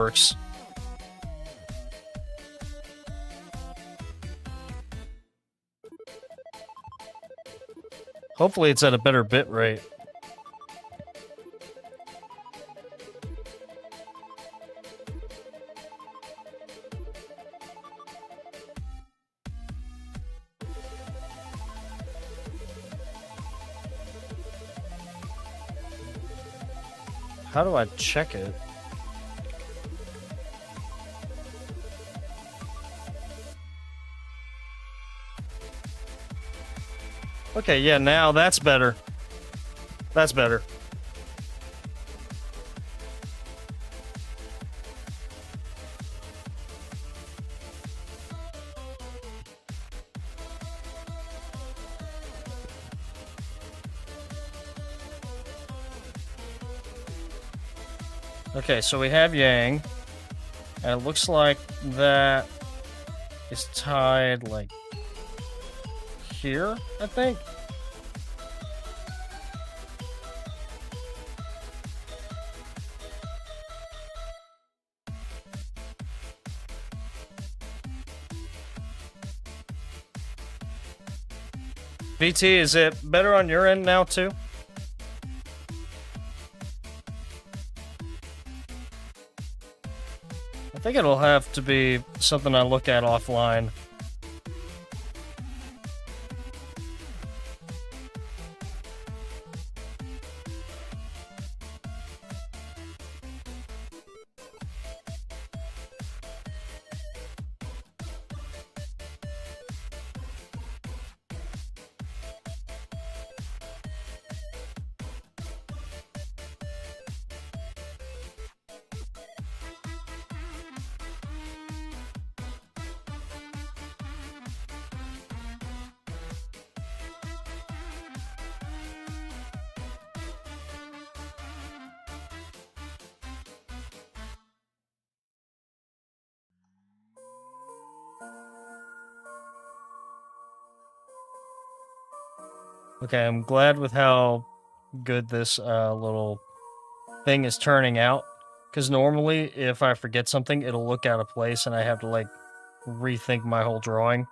works. Hopefully it's at a better bit rate. How do I check it? Okay, yeah, now that's better. That's better. Okay, so we have Yang, and it looks like that is tied, like, here, I think? VT, is it better on your end now, too? I think it'll have to be something I look at offline. Okay, I'm glad with how good this little thing is turning out. Because normally, if I forget something, it'll look out of place and I have to, like, rethink my whole drawing.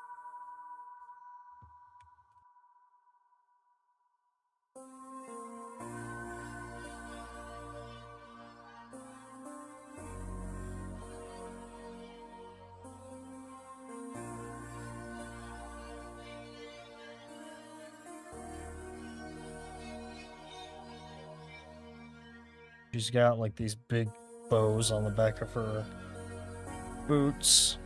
She's got, like, these big bows on the back of her boots.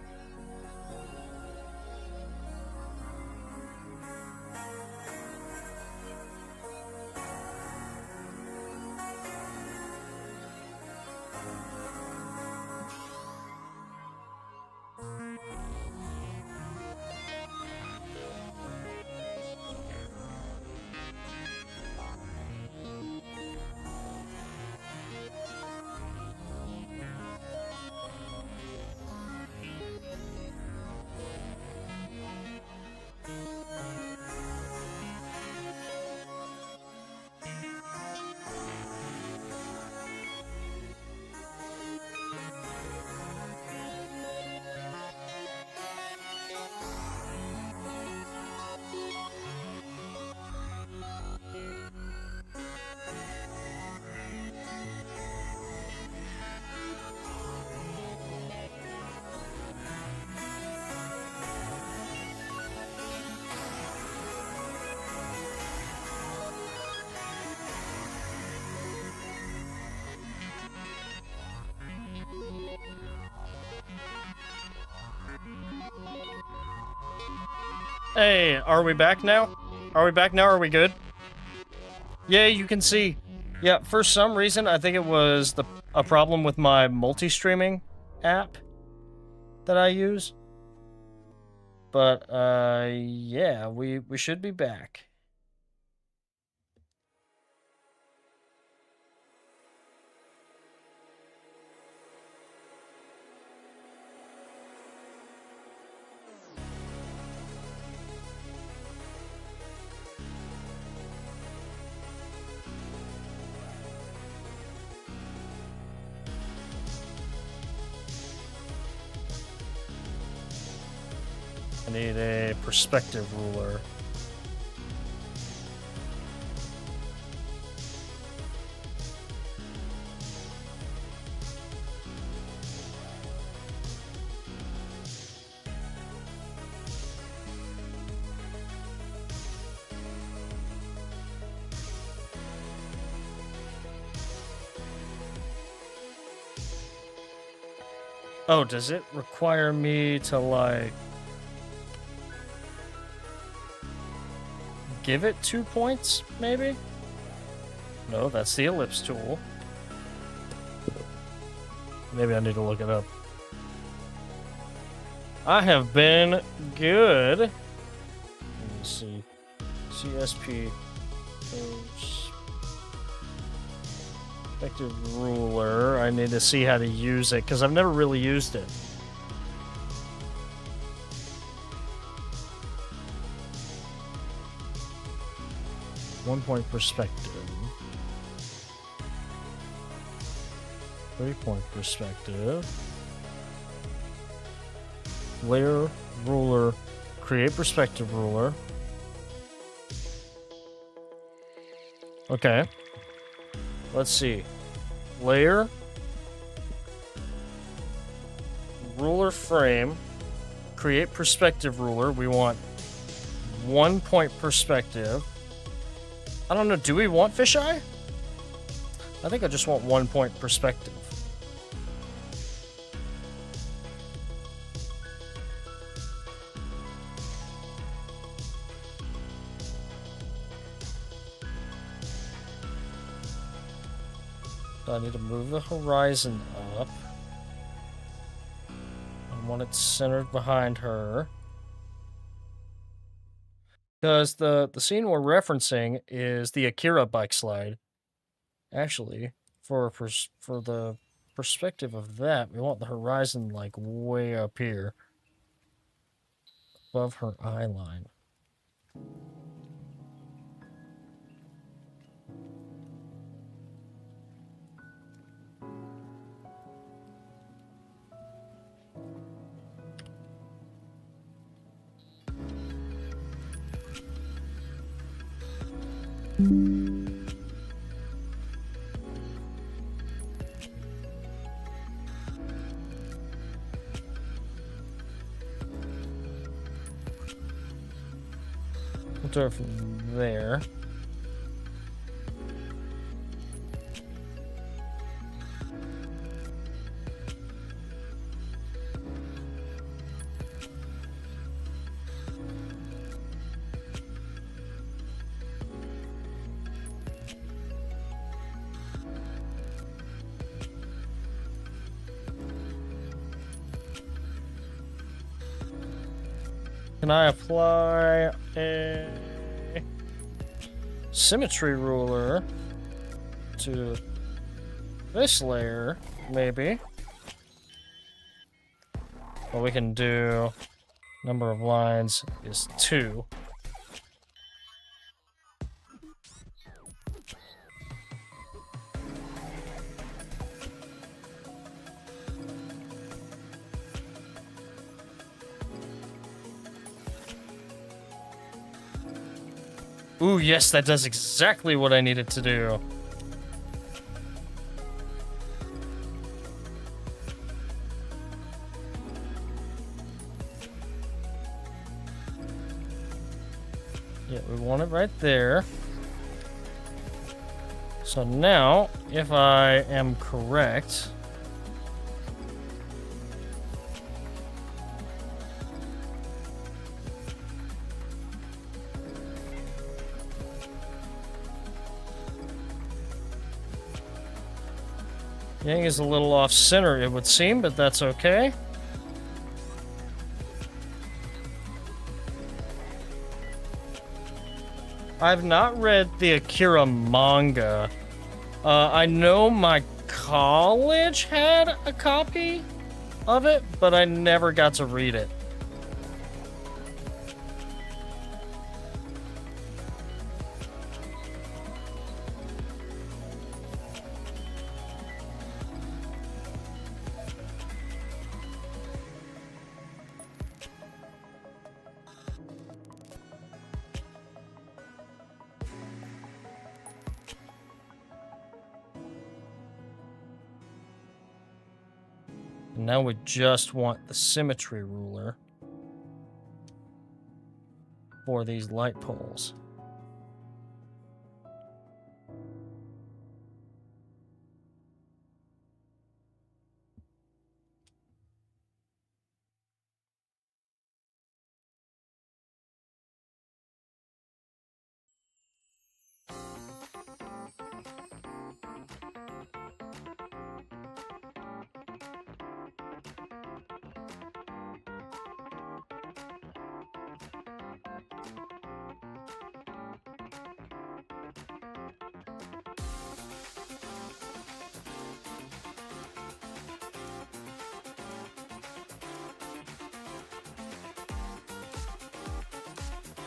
Hey, are we back now? Are we back now? Are we good? Yeah, you can see. Yeah, for some reason, I think it was a problem with my multi-streaming app that I use. But, yeah, we should be back. I need a perspective ruler. Oh, does it require me to, like, give it 2 points, maybe? No, that's the ellipse tool. Maybe I need to look it up. I have been good. Let me see. CSP. Perspective ruler. I need to see how to use it, because I've never really used it. One-point perspective. 3-point perspective. Layer, ruler, create perspective ruler. Okay. Let's see. Layer. Ruler frame. Create perspective ruler. We want 1-point perspective. I don't know, do we want fisheye? I think I just want 1-point perspective. So I need to move the horizon up. I want it centered behind her. Because the scene we're referencing is the Akira bike slide. Actually, for the perspective of that, we want the horizon, like, way up here. Above her eye line. We'll do it from there. Can I apply a symmetry ruler to this layer, maybe? What we can do, number of lines is 2. Ooh, yes, that does exactly what I needed to do. Yeah, we want it right there. So now, if I am correct... Yang is a little off-center, it would seem, but that's okay. I've not read the Akira manga. I know my college had a copy of it, but I never got to read it. And now we just want the symmetry ruler for these light poles.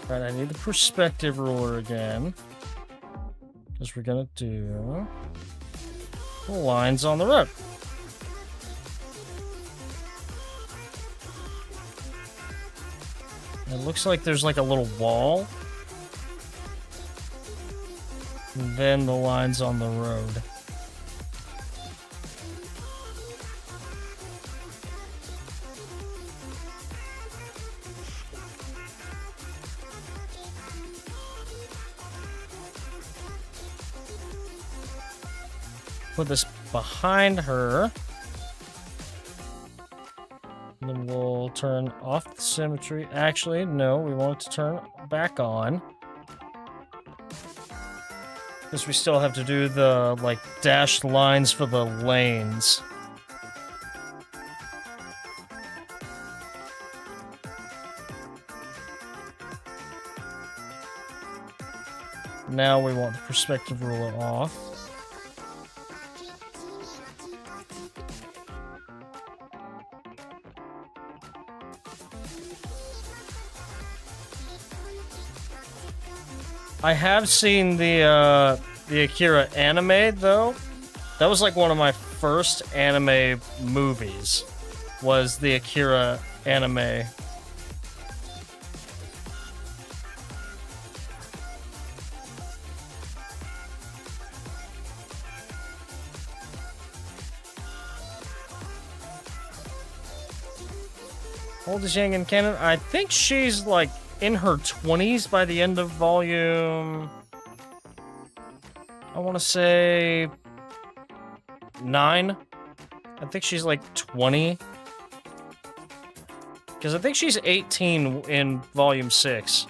Right, I need the perspective ruler again. Because we're gonna do the lines on the road. It looks like there's like a little wall. And then the lines on the road. Put this behind her. And then we'll turn off the symmetry. Actually, no, we want it to turn back on. Because we still have to do the, like, dashed lines for the lanes. Now we want the perspective ruler off. I have seen the Akira anime, though. That was like one of my first anime movies, was the Akira anime. How old is Yang in canon? I think she's like in her 20s by the end of volume, I want to say 9. I think she's like 20. Because I think she's 18 in volume 6.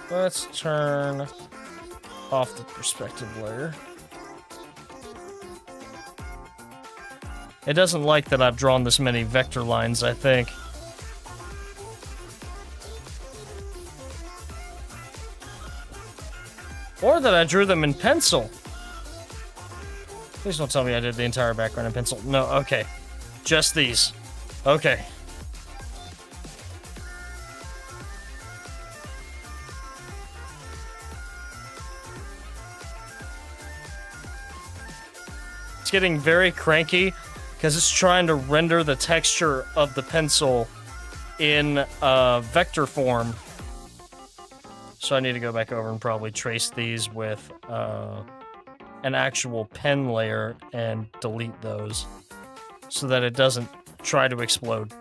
Let's turn off the perspective layer. It doesn't like that I've drawn this many vector lines, I think. Or that I drew them in pencil. Please don't tell me I did the entire background in pencil. No, okay. Just these. Okay. It's getting very cranky because it's trying to render the texture of the pencil in vector form. So I need to go back over and probably trace these with an actual pen layer and delete those so that it doesn't try to explode.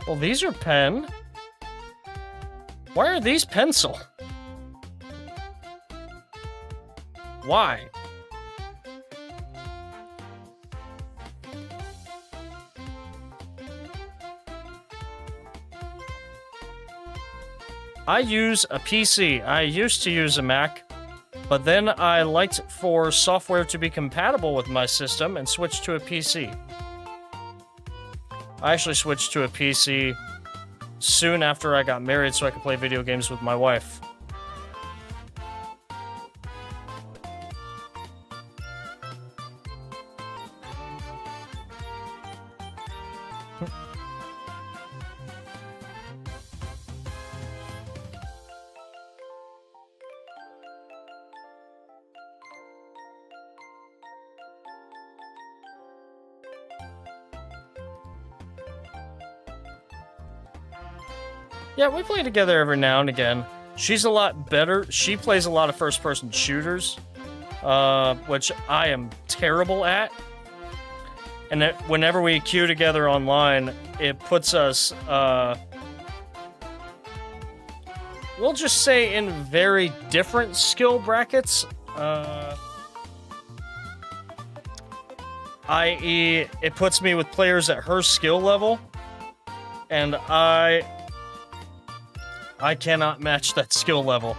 Well, these are pen. Why are these pencil? Why? I use a PC. I used to use a Mac, but then I liked for software to be compatible with my system and switched to a PC. I actually switched to a PC soon after I got married so I could play video games with my wife. Yeah, we play together every now and again. She's a lot better. She plays a lot of first-person shooters, which I am terrible at. And whenever we queue together online, it puts us, we'll just say in very different skill brackets. I.e., it puts me with players at her skill level, and I cannot match that skill level.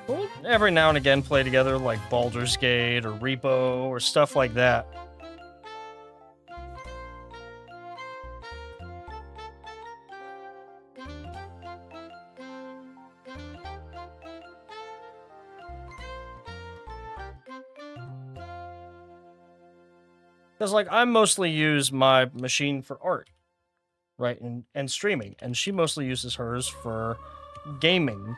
We'll every now and again play together like Baldur's Gate or RWBY or stuff like that. Because, like, I mostly use my machine for art, right, and streaming, and she mostly uses hers for gaming.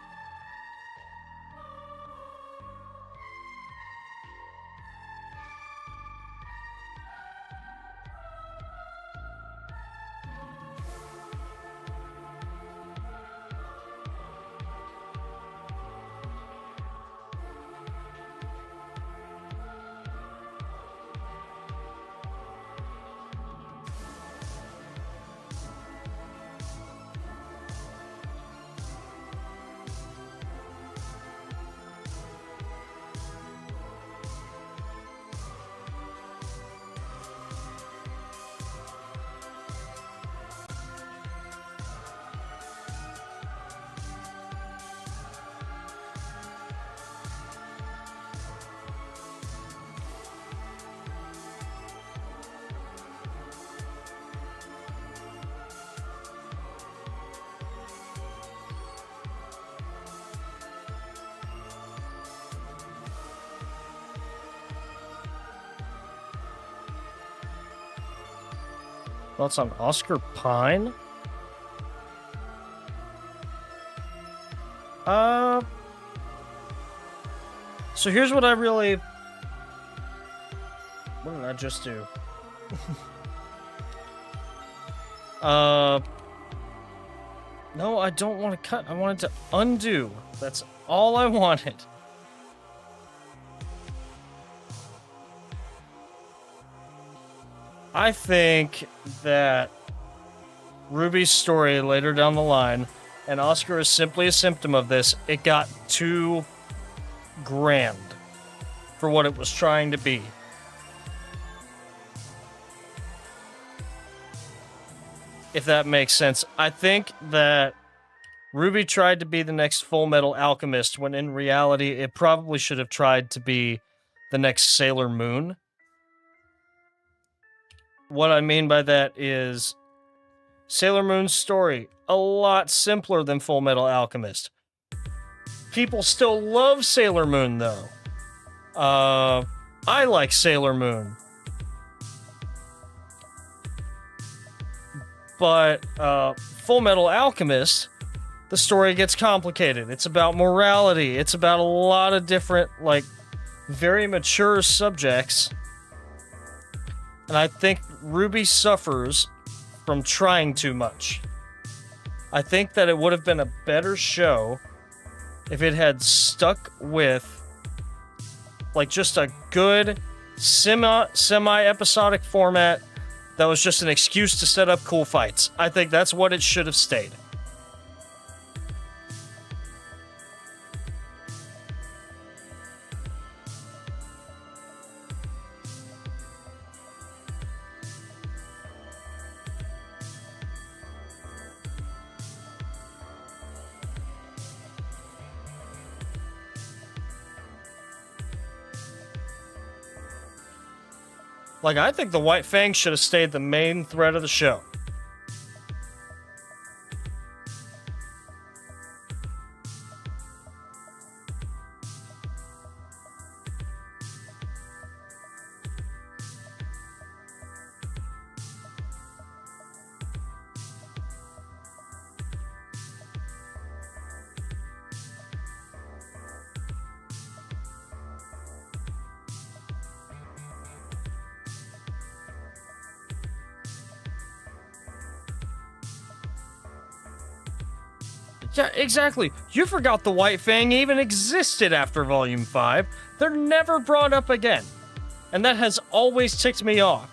Thoughts on Oscar Pine? So here's what I really... What did I just do? No, I don't want to cut. I wanted to undo. That's all I wanted. I think that Ruby's story later down the line, and Oscar is simply a symptom of this, it got too grand for what it was trying to be. If that makes sense. I think that RWBY tried to be the next Full Metal Alchemist, when in reality it probably should have tried to be the next Sailor Moon. What I mean by that is Sailor Moon's story, a lot simpler than Full Metal Alchemist. People still love Sailor Moon, though. I like Sailor Moon. But Full Metal Alchemist, the story gets complicated. It's about morality. It's about a lot of different, like, very mature subjects. And I think RWBY suffers from trying too much. I think that it would have been a better show if it had stuck with, like, just a good semi-episodic format that was just an excuse to set up cool fights. I think that's what it should have stayed. Like, I think the White Fang should have stayed the main thread of the show. Yeah, exactly. You forgot the White Fang even existed after Volume 5. They're never brought up again. And that has always ticked me off.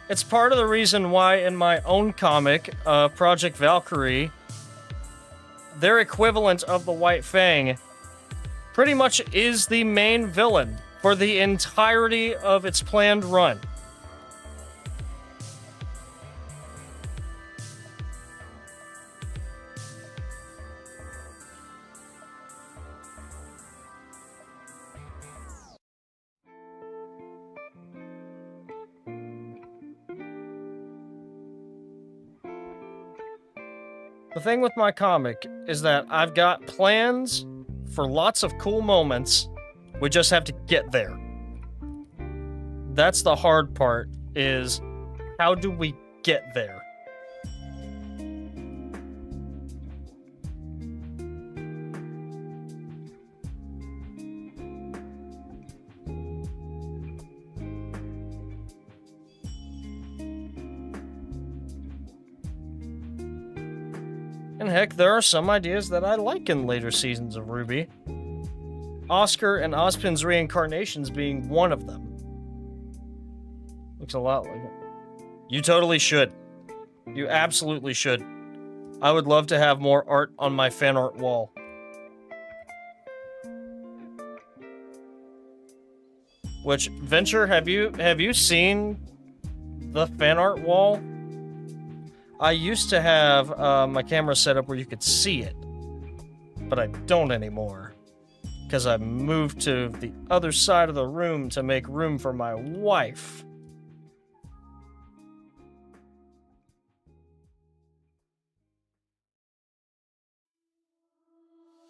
It's part of the reason why in my own comic, Project Valkyrie, their equivalent of the White Fang pretty much is the main villain for the entirety of its planned run. The thing with my comic is that I've got plans for lots of cool moments. We just have to get there. That's the hard part, is how do we get there? And heck, there are some ideas that I like in later seasons of RWBY. Oscar and Ozpin's reincarnations being one of them. Looks a lot like it. You totally should. You absolutely should. I would love to have more art on my fan art wall. Which, Venture, have you seen the fan art wall? I used to have my camera set up where you could see it, but I don't anymore, because I moved to the other side of the room to make room for my wife.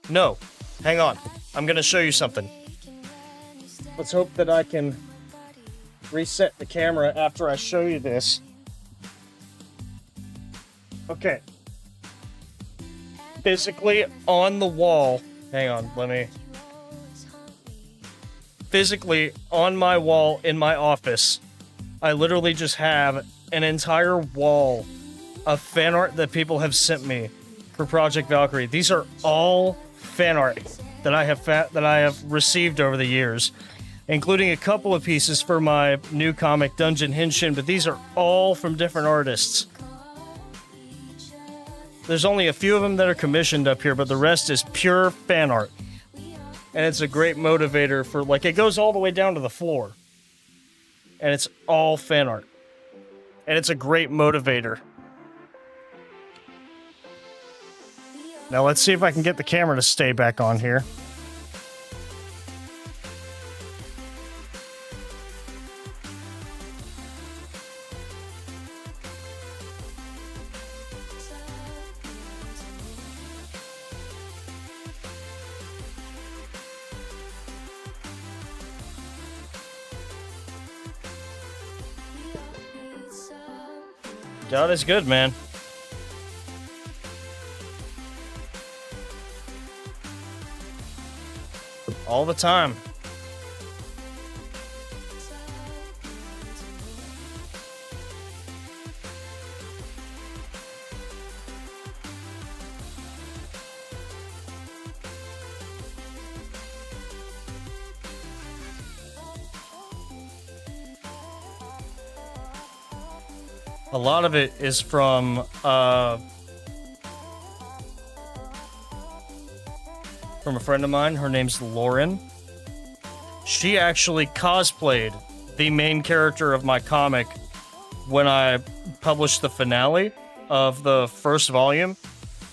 No, hang on. I'm gonna show you something. Let's hope that I can reset the camera after I show you this. Okay. Physically on the wall. Hang on, let me. Physically on my wall in my office, I literally just have an entire wall of fan art that people have sent me for Project Valkyrie. These are all fan art that I have received over the years, including a couple of pieces for my new comic Dungeon Henshin, but these are all from different artists. There's only a few of them that are commissioned up here, but the rest is pure fan art. And it's a great motivator for, like, it goes all the way down to the floor. And it's all fan art. And it's a great motivator. Now let's see if I can get the camera to stay back on here. God is good, man. All the time. A lot of it is from a friend of mine. Her name's Lauren. She actually cosplayed the main character of my comic when I published the finale of the first volume.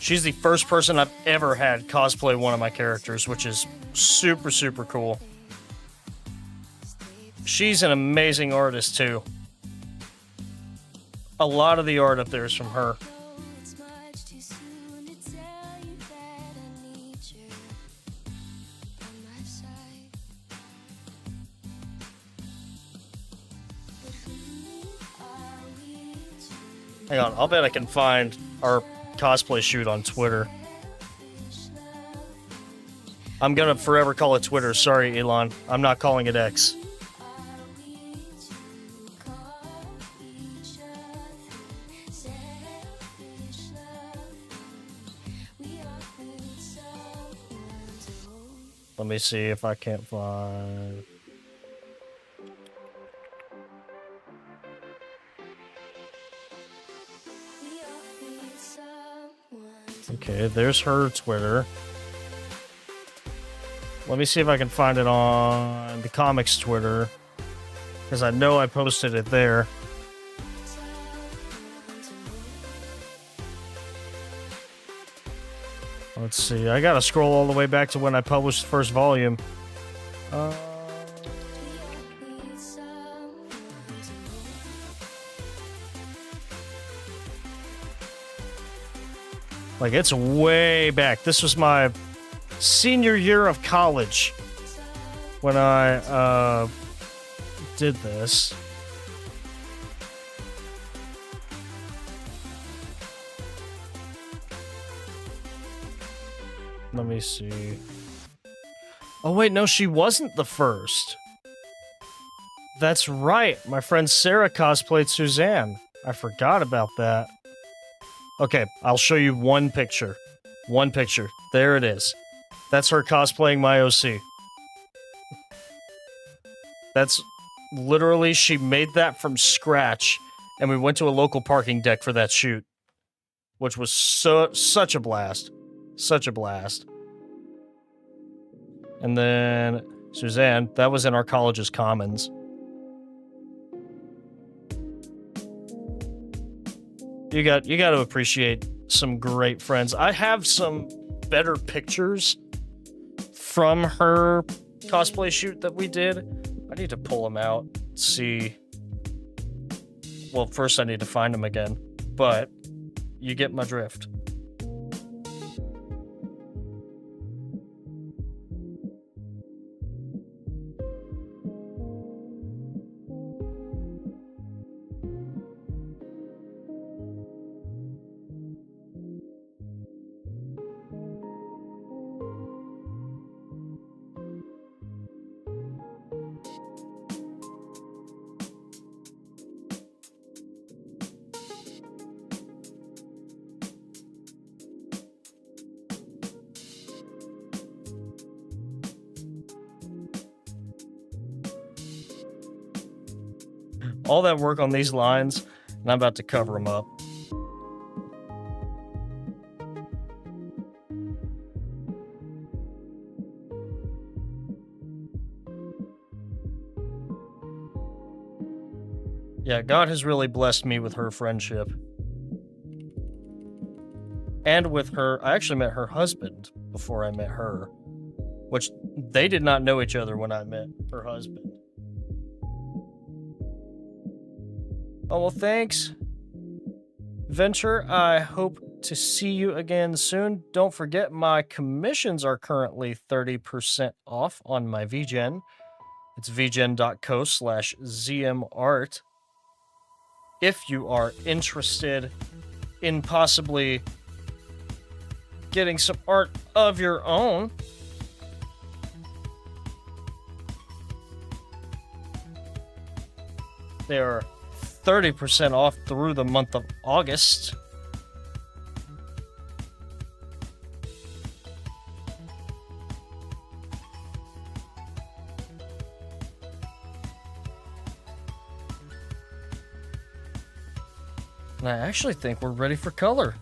She's the first person I've ever had cosplay one of my characters, which is super, super cool. She's an amazing artist, too. A lot of the art up there is from her. Hang on, I'll bet I can find our cosplay shoot on Twitter. I'm gonna forever call it Twitter. Sorry, Elon. I'm not calling it X. Let me see if I can't find... Okay, there's her Twitter. Let me see if I can find it on the comics Twitter, because I know I posted it there. Let's see, I gotta scroll all the way back to when I published the first volume. Like, it's way back. This was my senior year of college when I did this. Let me see. Oh wait, no, she wasn't the first. That's right. My friend Sarah cosplayed Suzanne. I forgot about that. Okay, I'll show you one picture. One picture. There it is. That's her cosplaying my OC. That's literally, she made that from scratch, and we went to a local parking deck for that shoot, which was such a blast. Such a blast. And then Suzanne, that was in our college's commons. You got to appreciate some great friends. I have some better pictures from her cosplay shoot that we did. I need to pull them out, see. Well, first I need to find them again, but you get my drift. All that work on these lines, and I'm about to cover them up. Yeah, God has really blessed me with her friendship. And with her, I actually met her husband before I met her, which they did not know each other when I met her husband. Oh, well, thanks, Venture. I hope to see you again soon. Don't forget, my commissions are currently 30% off on my VGen. It's vgen.co/zmart. If you are interested in possibly getting some art of your own, they are 30% off through the month of August. And I actually think we're ready for color.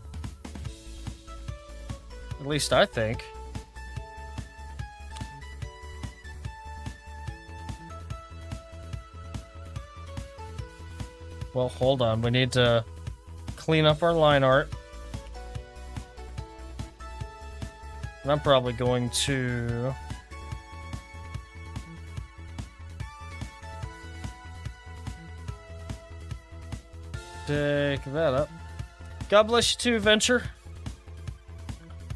At least I think. Well, hold on. We need to clean up our line art. And I'm probably going to... take that up. God bless you too, Venture.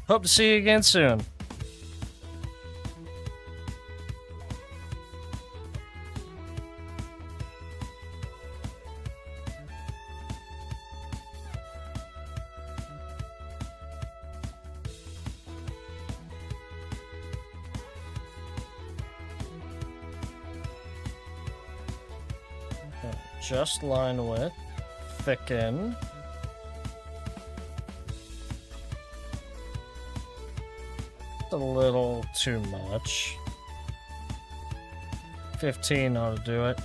Hope to see you again soon. Just line width, thicken. a little too much. 15 ought to do it.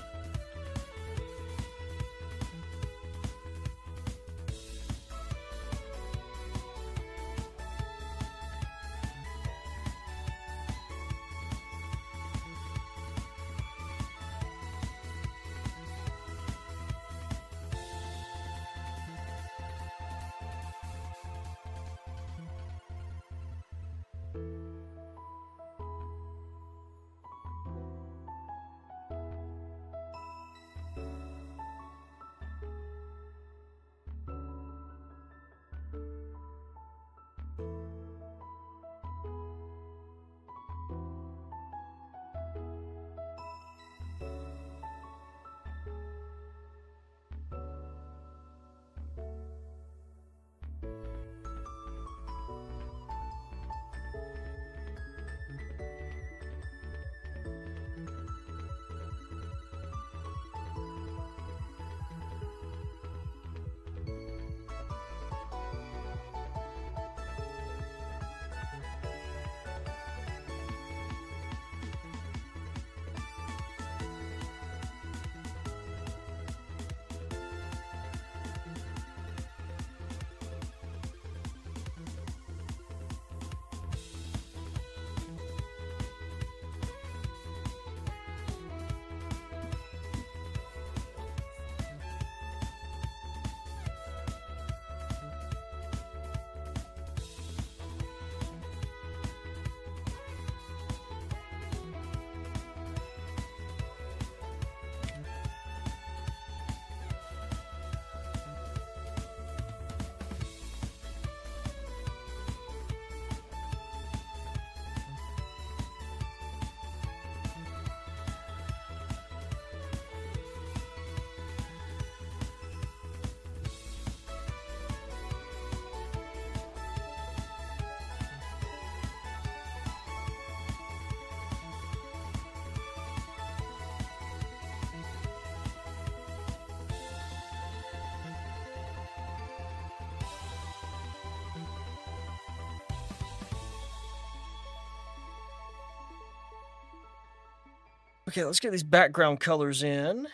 Okay, let's get these background colors in.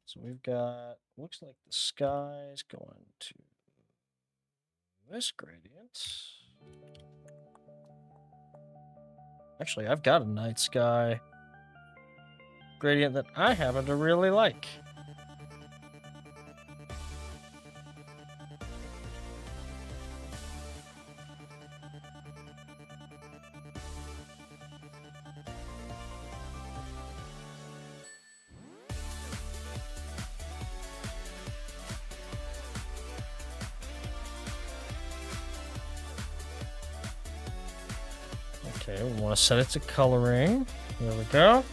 So we've got, looks like the sky's going to this gradient. Actually, I've got a night sky gradient that I happen to really like. Okay, we want to set it to coloring. There we go.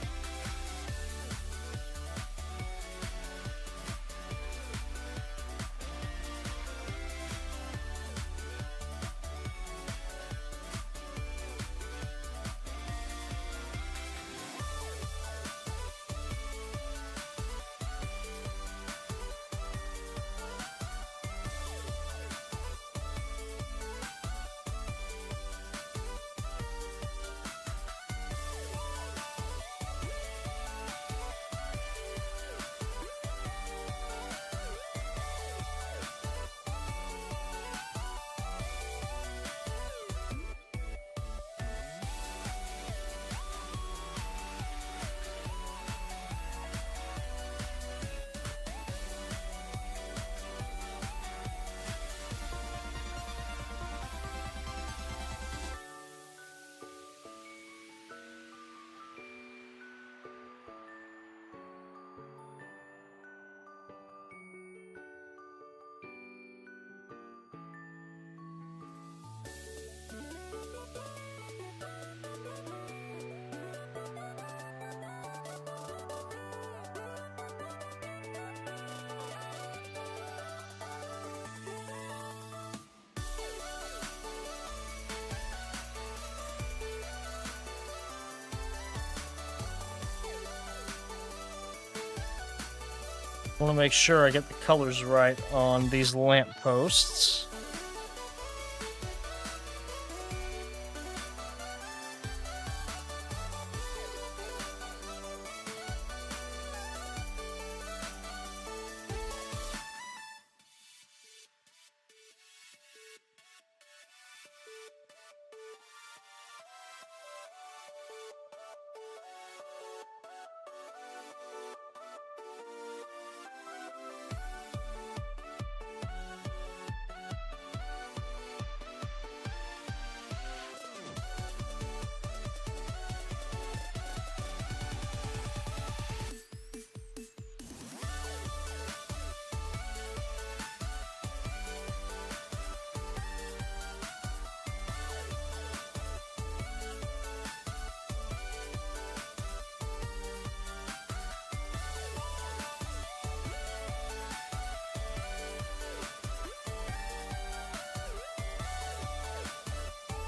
I want to make sure I get the colors right on these lamp posts.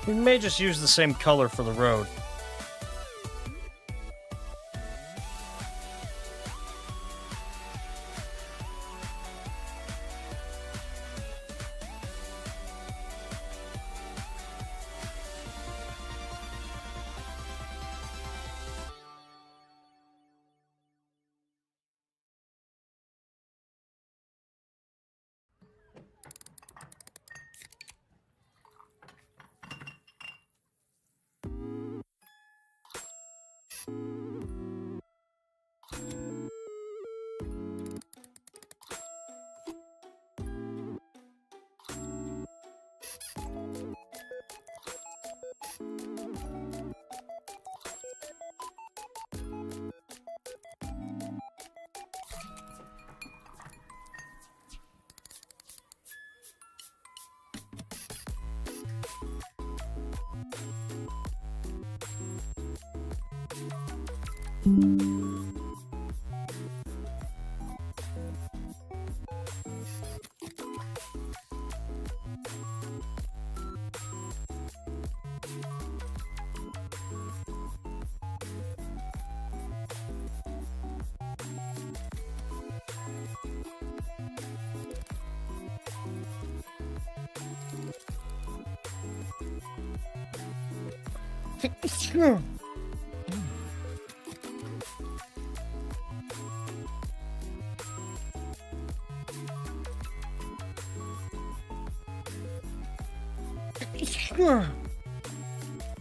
We may just use the same color for the road.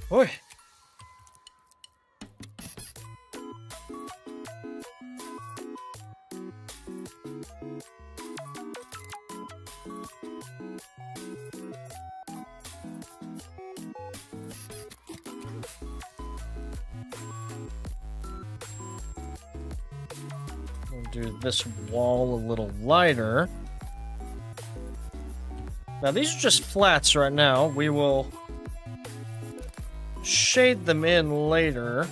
Boy. We'll do this wall a little lighter. Now these are just flats right now. We will shade them in later.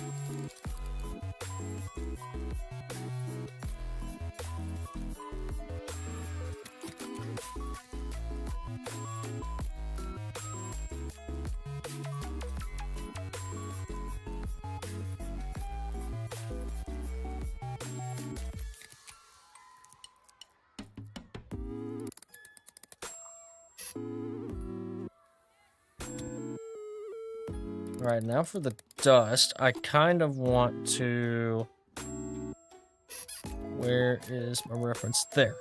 All right, now for the dust, I kind of want to... Where is my reference? There.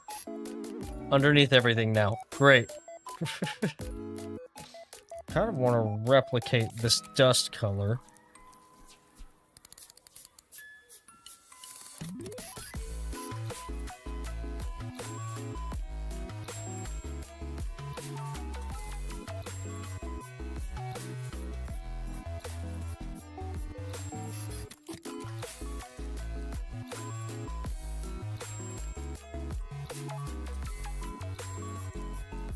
Underneath everything now. Great. Kind of want to replicate this dust color.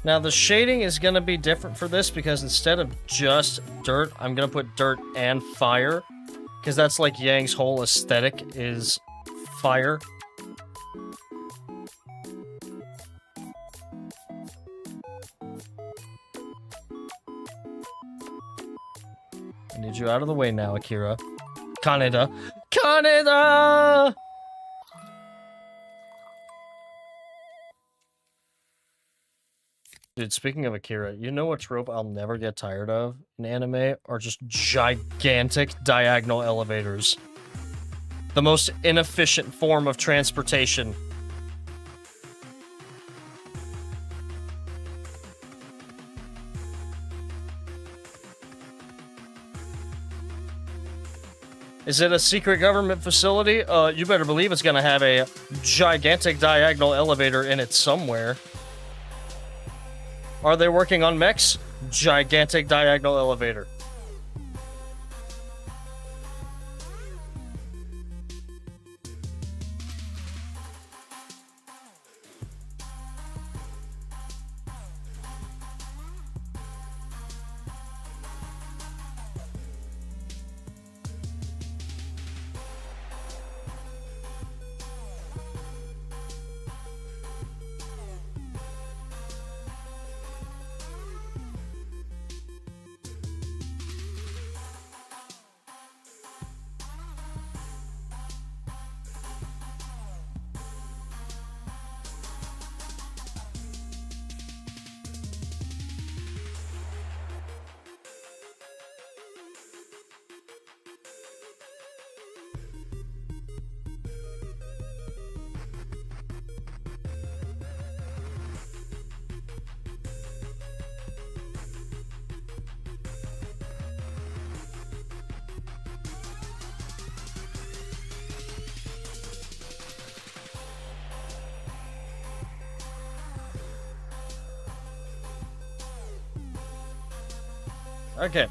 Now the shading is going to be different for this because instead of just dirt, I'm going to put dirt and fire. Because that's like Yang's whole aesthetic is fire. I need you out of the way now, Akira. Kaneda. Kaneda! Dude, speaking of Akira, you know what trope I'll never get tired of in anime are just gigantic diagonal elevators. The most inefficient form of transportation. Is it a secret government facility? You better believe it's gonna have a gigantic diagonal elevator in it somewhere. Are they working on mechs? Gigantic diagonal elevator. Okay.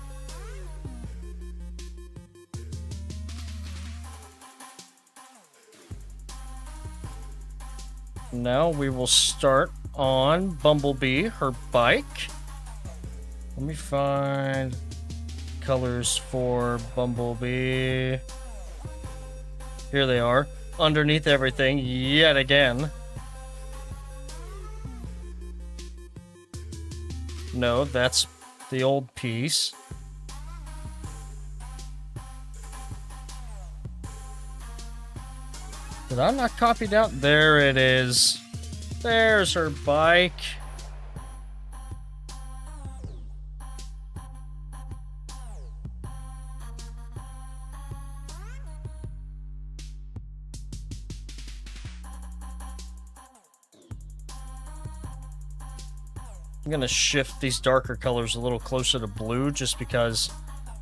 Now we will start on Bumblebee, her bike. Let me find colors for Bumblebee. Here they are. Underneath everything, yet again. No, that's the old piece. Did I not copy down? There it is. There's her bike. I'm gonna shift these darker colors a little closer to blue just because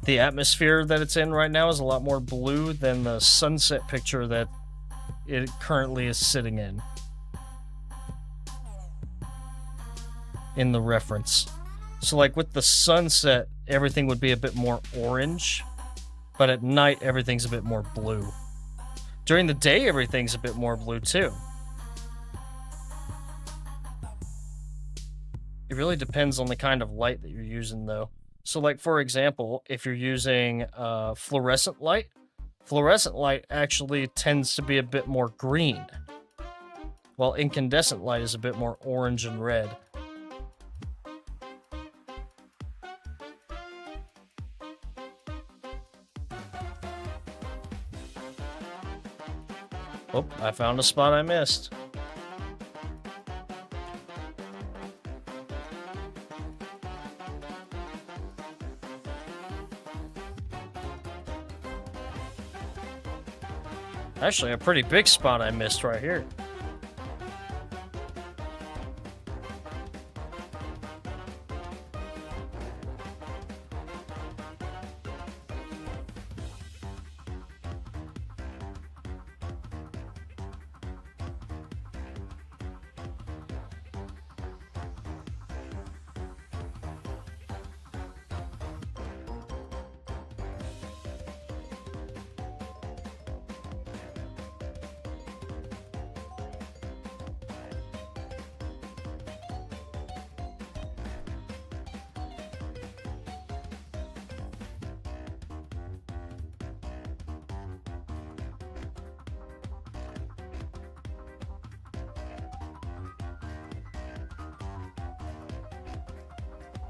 the atmosphere that it's in right now is a lot more blue than the sunset picture that it currently is sitting in the reference. So like with the sunset, everything would be a bit more orange, but at night everything's a bit more blue. During the day, everything's a bit more blue too. It really depends on the kind of light that you're using, though. So, like, for example, if you're using fluorescent light actually tends to be a bit more green, while incandescent light is a bit more orange and red. Oh, I found a spot I missed. Actually, a pretty big spot I missed right here.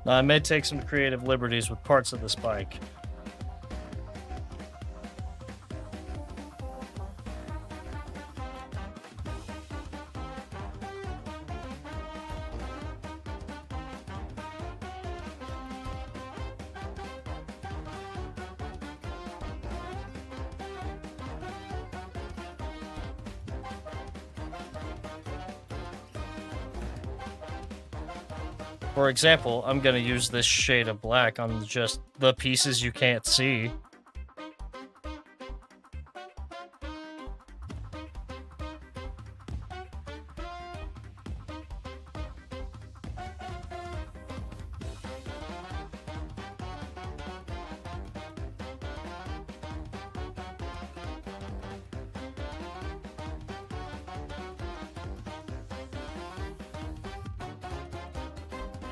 Now, I may take some creative liberties with parts of this bike. For example, I'm gonna use this shade of black on just the pieces you can't see.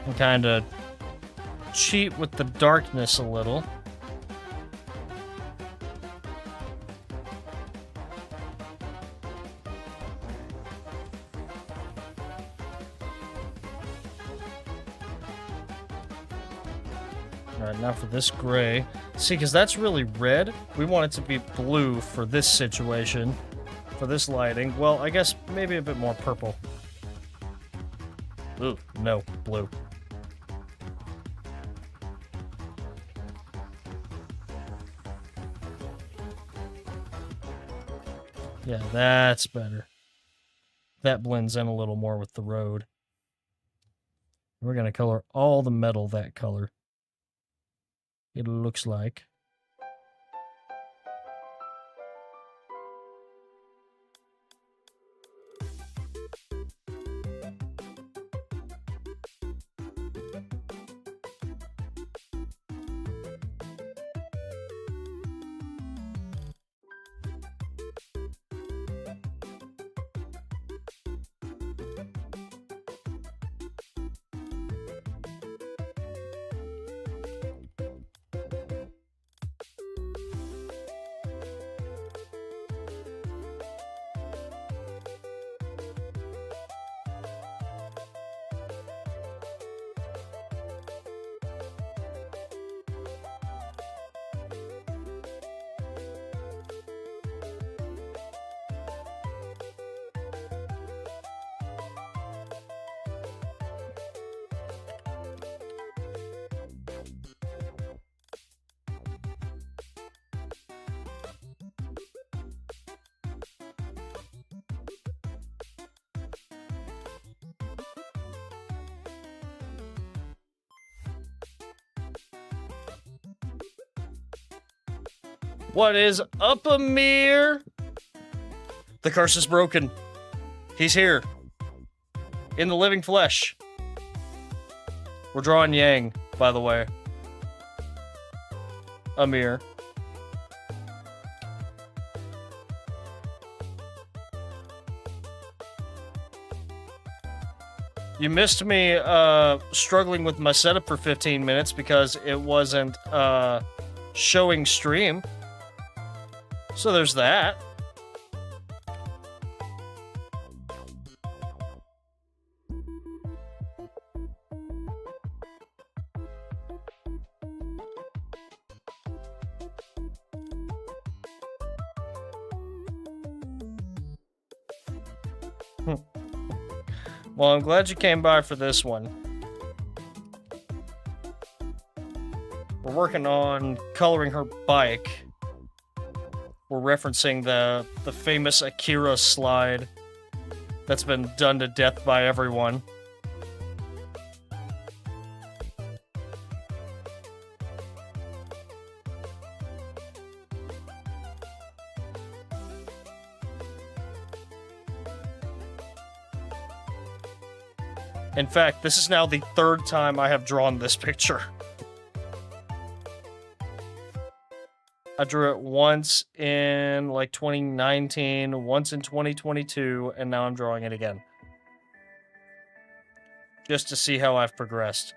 And kind of cheat with the darkness a little. Alright, now for this gray. See, because that's really red. We want it to be blue for this situation. For this lighting. Well, I guess maybe a bit more purple. Ooh, no, blue. Yeah, that's better. That blends in a little more with the road. We're going to color all the metal that color. It looks like. What is up, Amir? The curse is broken. He's here. In the living flesh. We're drawing Yang, by the way. Amir. You missed me struggling with my setup for 15 minutes because it wasn't showing stream. So there's that. Well, I'm glad you came by for this one. We're working on coloring her bike. We're referencing the famous Akira slide that's been done to death by everyone. In fact, this is now the third time I have drawn this picture. I drew it once in, like, 2019, once in 2022, and now I'm drawing it again. Just to see how I've progressed.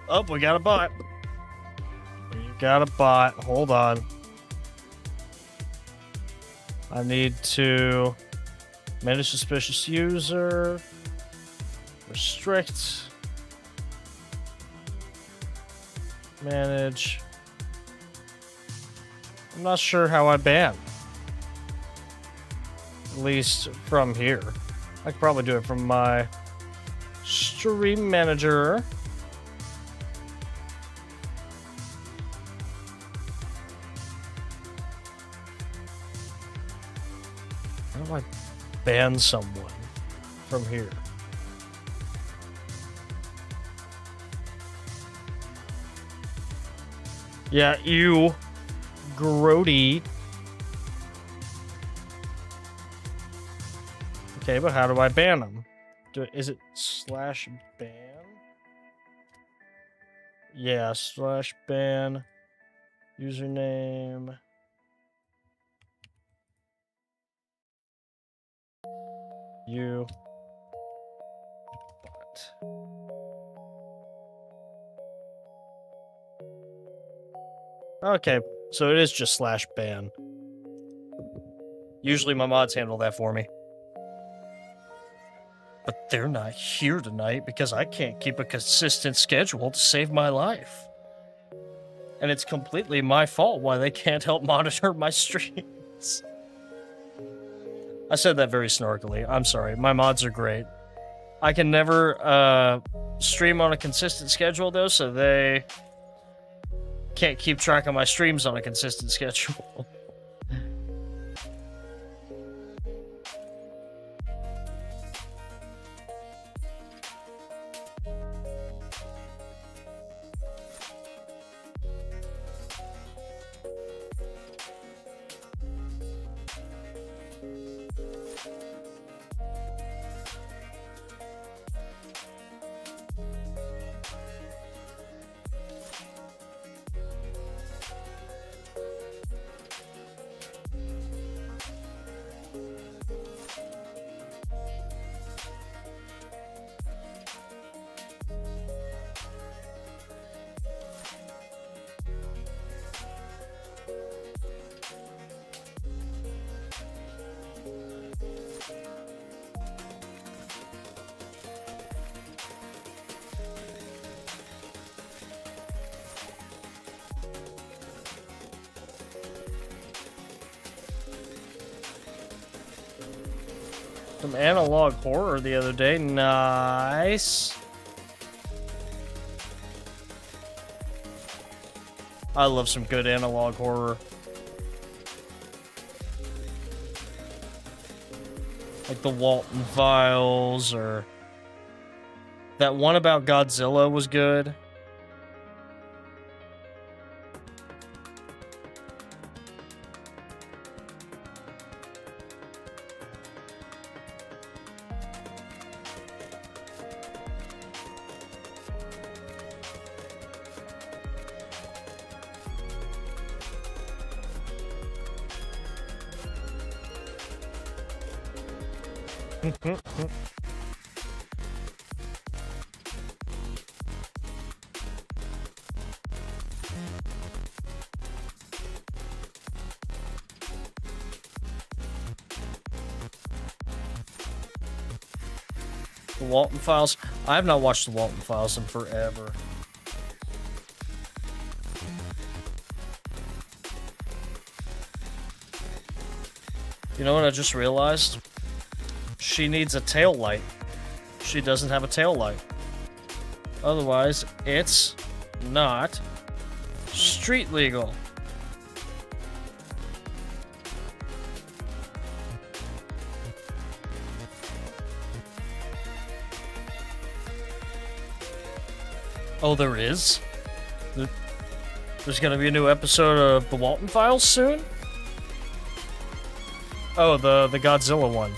Oh, we got a bot. We got a bot. Hold on. I need to manage suspicious user. Restrict. Manage. I'm not sure how I ban. At least from here. I could probably do it from my stream manager. How do I ban someone from here? Yeah, you, Grody. Okay, but how do I ban them? Is it /ban? Yeah, /ban. Username. You. Bot. Okay, so it is just /ban. Usually my mods handle that for me. But they're not here tonight because I can't keep a consistent schedule to save my life. And it's completely my fault why they can't help monitor my streams. I said that very snarkily. I'm sorry. My mods are great. I can never stream on a consistent schedule, though, so they can't keep track of my streams on a consistent schedule. Some analog horror the other day. Nice. I love some good analog horror. Like the Walton Files, or that one about Godzilla was good. The Walton Files. I have not watched the Walton Files in forever. You know what I just realized? She needs a tail light. She doesn't have a tail light. Otherwise, it's not street legal. Oh, there is? There's gonna be a new episode of the Walton Files soon? Oh, the Godzilla one.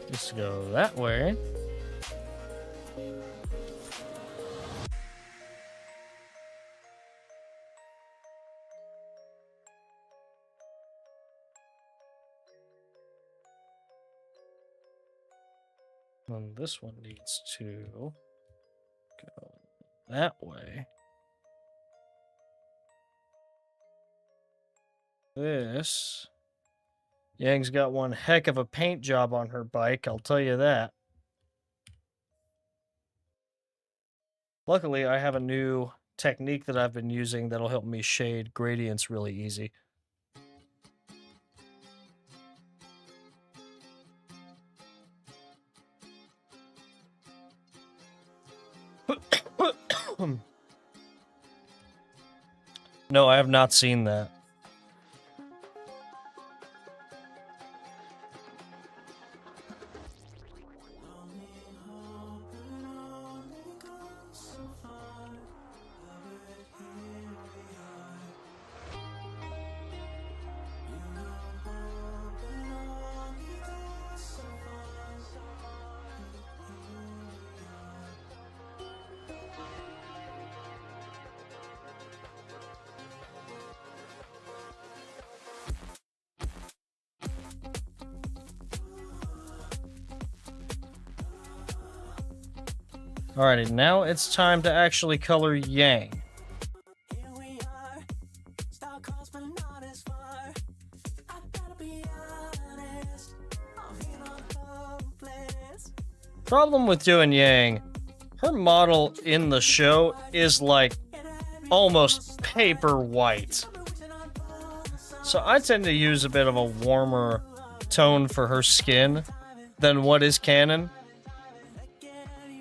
Let's go that way. And this one needs to go that way. This. Yang's got one heck of a paint job on her bike, I'll tell you that. Luckily, I have a new technique that I've been using that'll help me shade gradients really easy. No, I have not seen that. Alrighty, now it's time to actually color Yang. Problem with doing Yang, her model in the show is like almost paper white. So I tend to use a bit of a warmer tone for her skin than what is canon.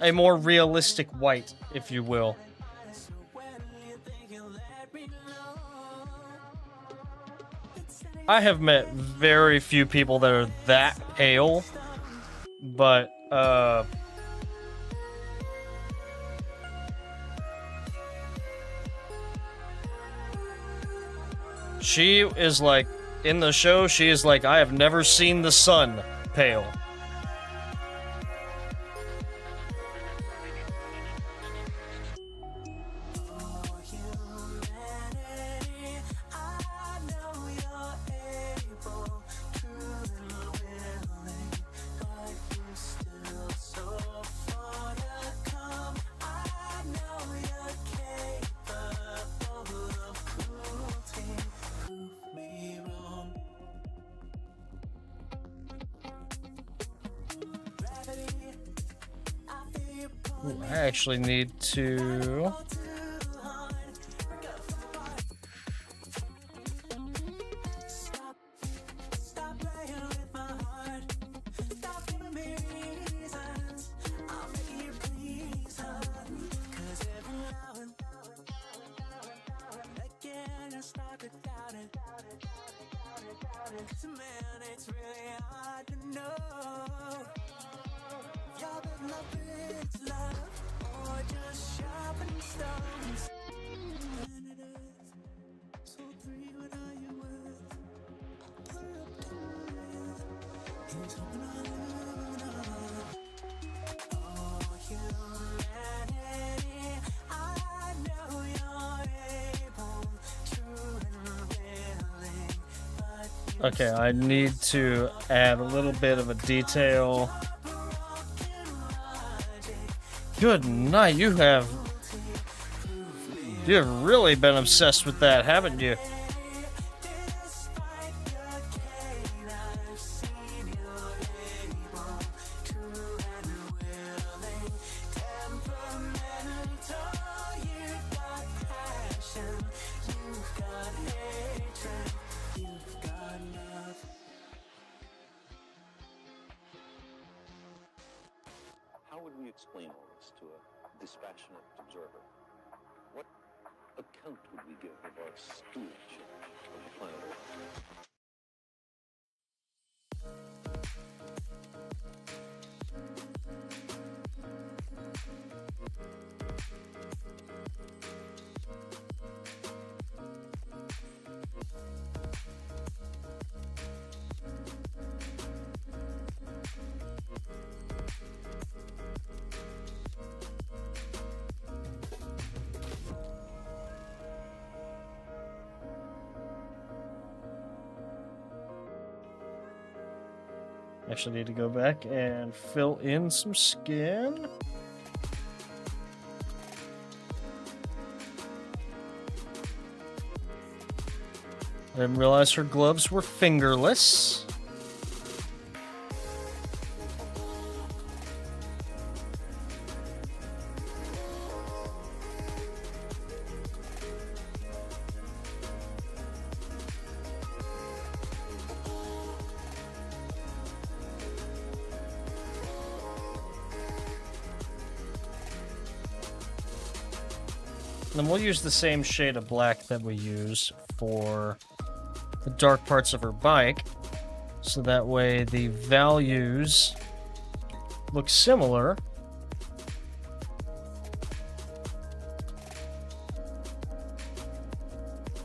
A more realistic white, if you will. I have met very few people that are that pale, but, she is like, in the show, she is like, I have never seen the sun pale. Ooh, I actually need to... Okay, I need to add a little bit of a detail. Good night, you have really been obsessed with that, haven't you? How would we explain all this to a dispassionate observer? What account would we give of our stewardship of the planet Earth? Actually need to go back and fill in some skin. I didn't realize her gloves were fingerless. And we'll use the same shade of black that we use for the dark parts of her bike, so that way the values look similar.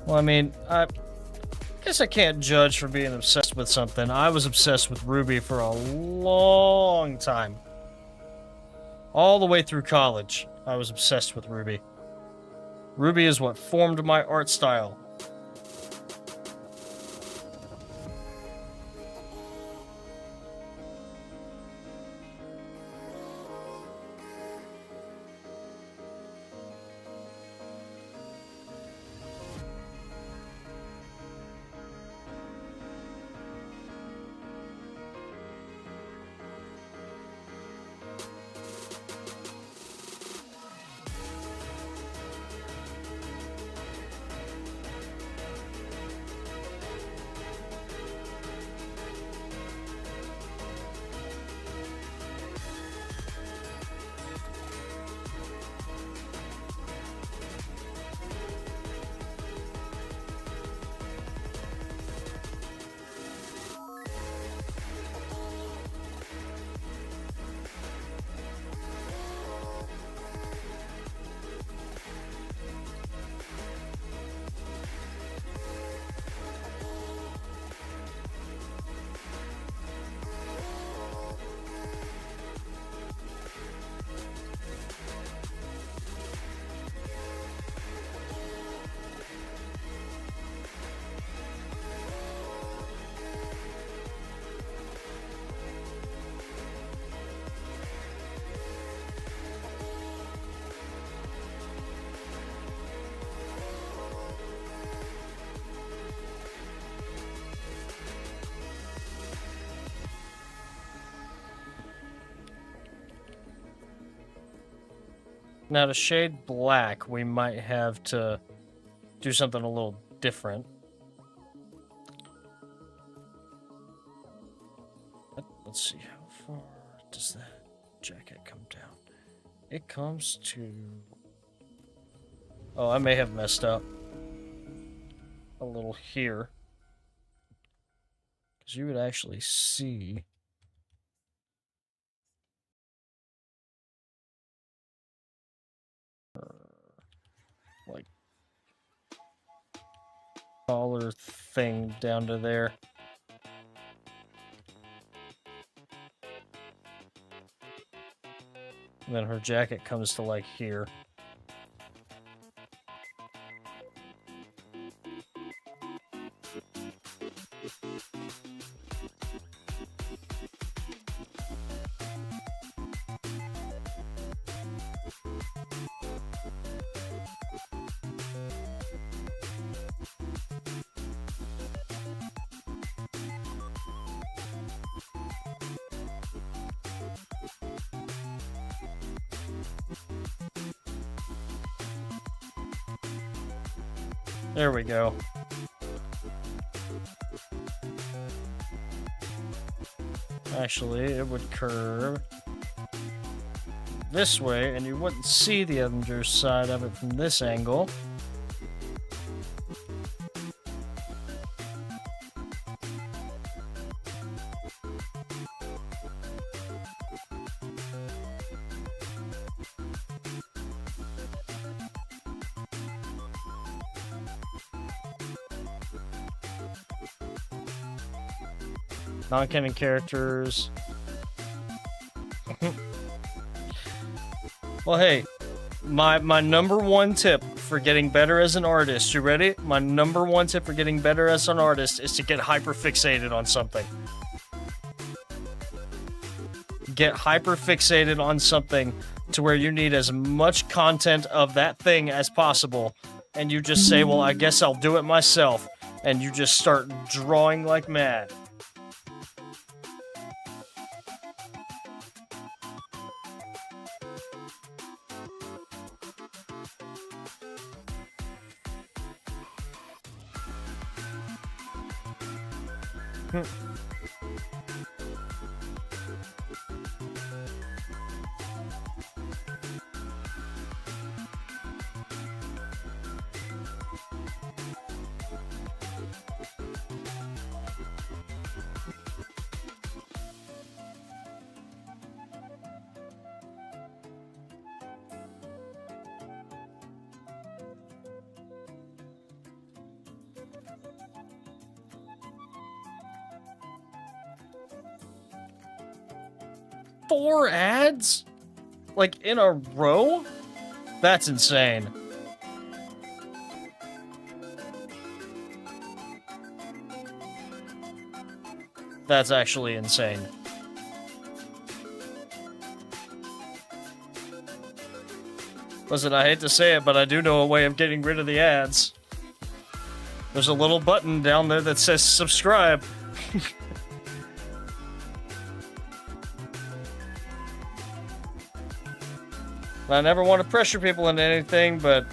Well, I mean, I guess I can't judge for being obsessed with something. I was obsessed with RWBY for a long time. All the way through college, I was obsessed with RWBY. RWBY is what formed my art style. Now to shade black, we might have to do something a little different. Let's see, how far does that jacket come down? It comes to... Oh, I may have messed up a little here. Because you would actually see... like collar thing down to there. And then her jacket comes to like here. There we go. Actually, it would curve this way, and you wouldn't see the other side of it from this angle. Non-canon characters. Well, hey, my number one tip for getting better as an artist, you ready? My number one tip for getting better as an artist is to get hyperfixated on something. Get hyperfixated on something to where you need as much content of that thing as possible, and you just say, well, I guess I'll do it myself, and you just start drawing like mad. Four ads? Like, in a row? That's insane. That's actually insane. Listen, I hate to say it, but I do know a way of getting rid of the ads. There's a little button down there that says subscribe. I never want to pressure people into anything, but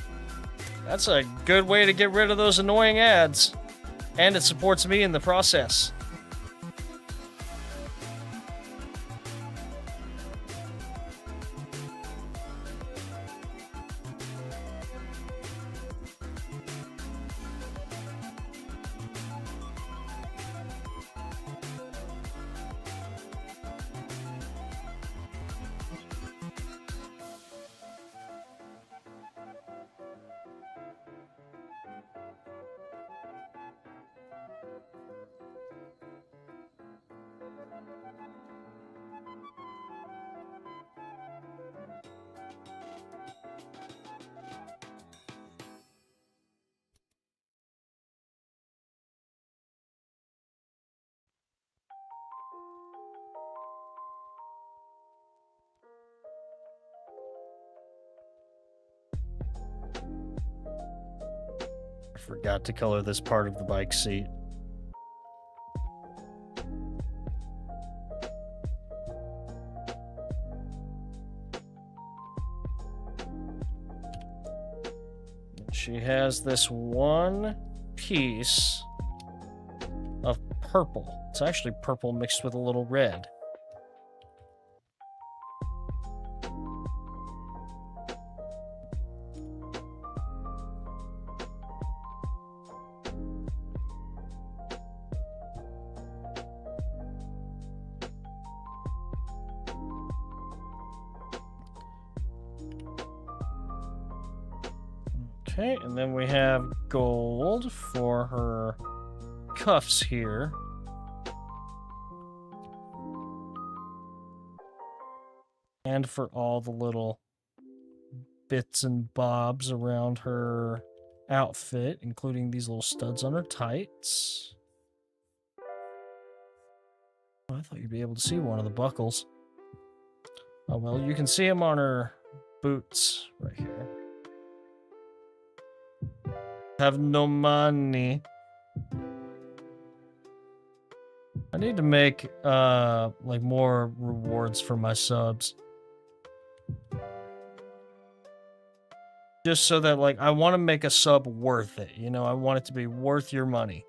that's a good way to get rid of those annoying ads. And it supports me in the process. I forgot to color this part of the bike seat. she has this one piece of purple. It's actually purple mixed with a little red. Okay, and then we have gold for her cuffs here. And for all the little bits and bobs around her outfit, including these little studs on her tights. Oh, I thought you'd be able to see one of the buckles. Oh, well, you can see them on her boots right here. Have no money. I need to make, like, more rewards for my subs. Just so that, like, I want to make a sub worth it, you know? I want it to be worth your money.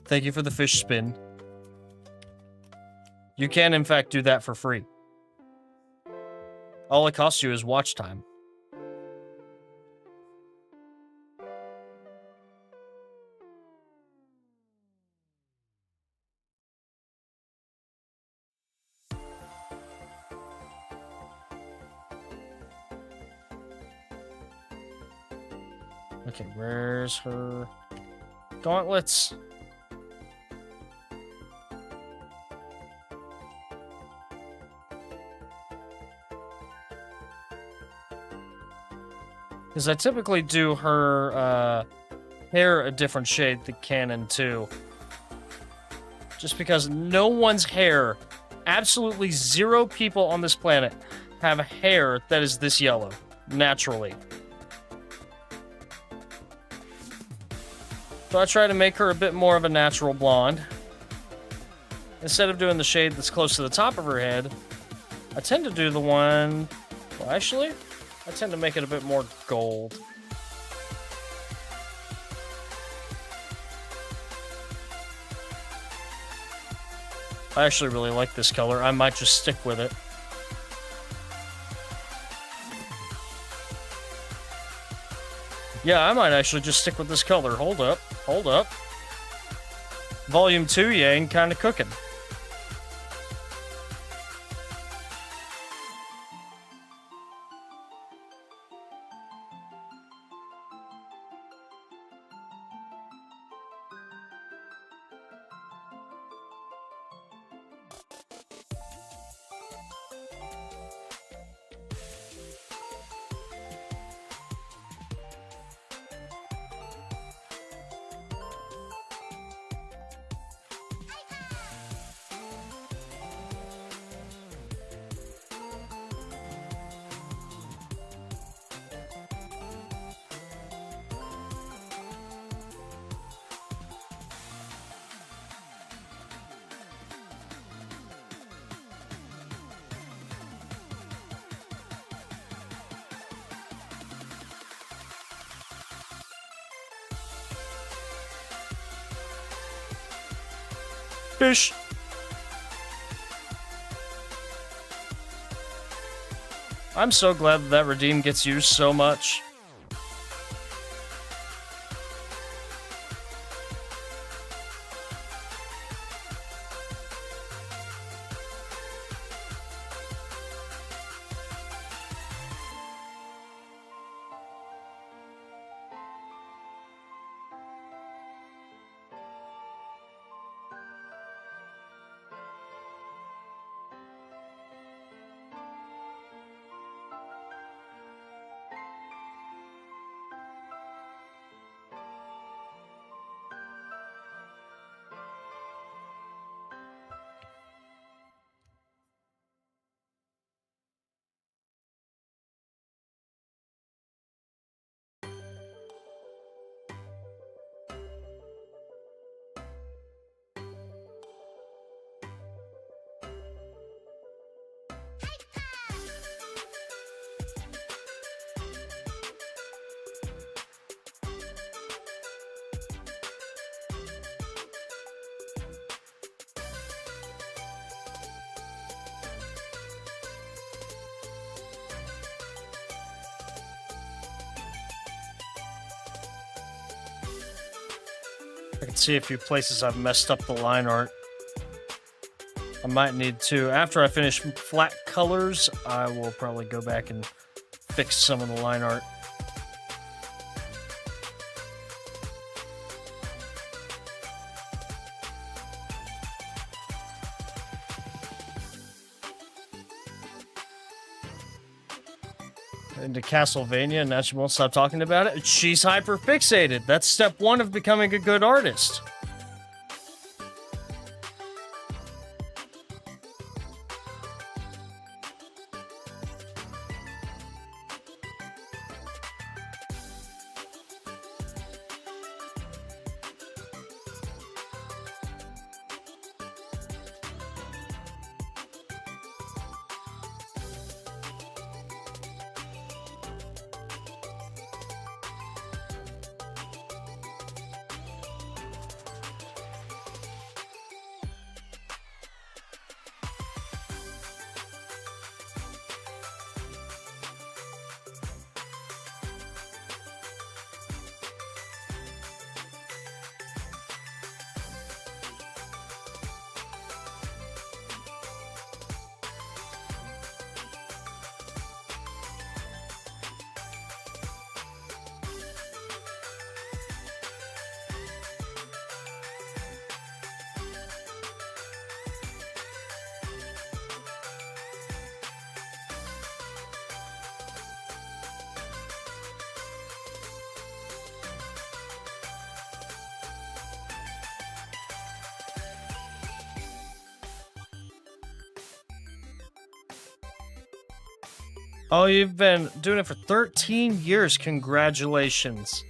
Thank you for the fish spin. You can, in fact, do that for free. All it costs you is watch time. Okay, where's her gauntlets? Because I typically do her hair a different shade than Canon too. Just because no one's hair, absolutely zero people on this planet, have hair that is this yellow, naturally. So I try to make her a bit more of a natural blonde. Instead of doing the shade that's close to the top of her head, I tend to do the one... Well, actually, I tend to make it a bit more gold. I actually really like this color. I might just stick with it. Yeah, I might actually just stick with this color. Hold up. Hold up. Volume 2 Yang kinda cooking. Fish. I'm so glad that redeem gets used so much. I can see a few places I've messed up the line art. I might need to, after I finish flat colors, I will probably go back and fix some of the line art. Into Castlevania, and now she won't stop talking about it. She's hyper fixated. That's step one of becoming a good artist. Oh, you've been doing it for 13 years. Congratulations.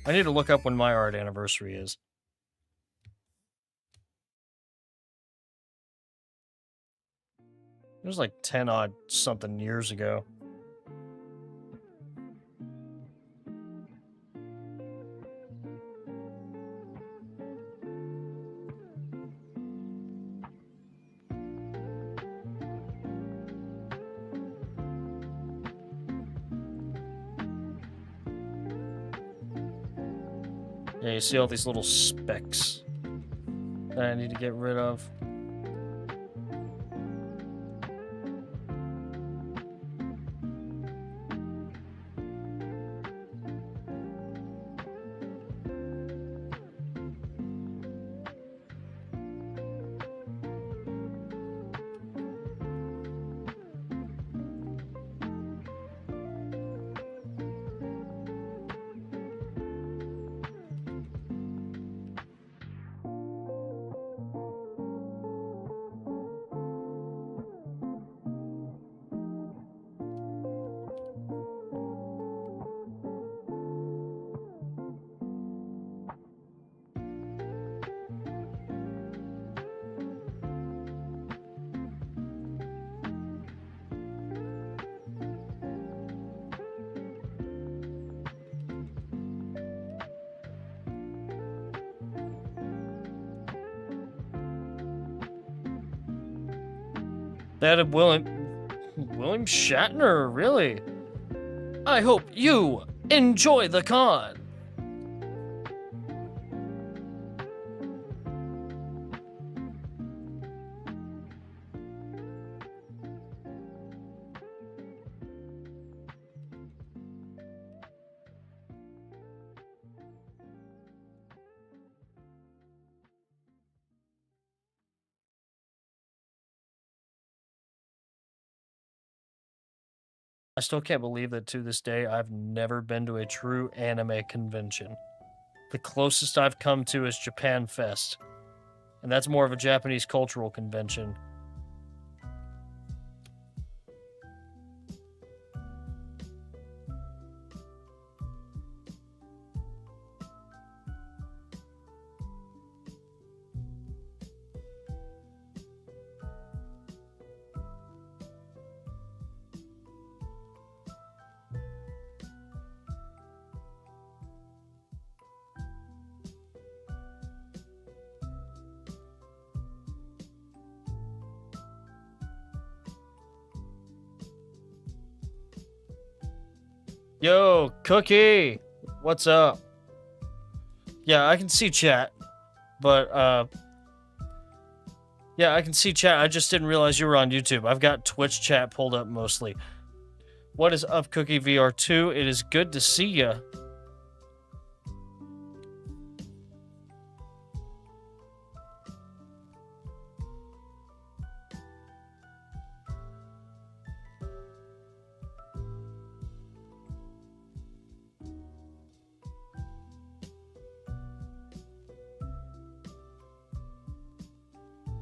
I need to look up when my art anniversary is. It was like 10 odd something years ago. Yeah, you see all these little specks that I need to get rid of. That of William Shatner, really? I hope you enjoy the con. I still can't believe that to this day I've never been to a true anime convention. The closest I've come to is Japan Fest, and that's more of a Japanese cultural convention. Yo, Cookie! What's up? Yeah, I can see chat. But, yeah, I can see chat. I just didn't realize you were on YouTube. I've got Twitch chat pulled up mostly. What is up, Cookie VR2? It is good to see ya.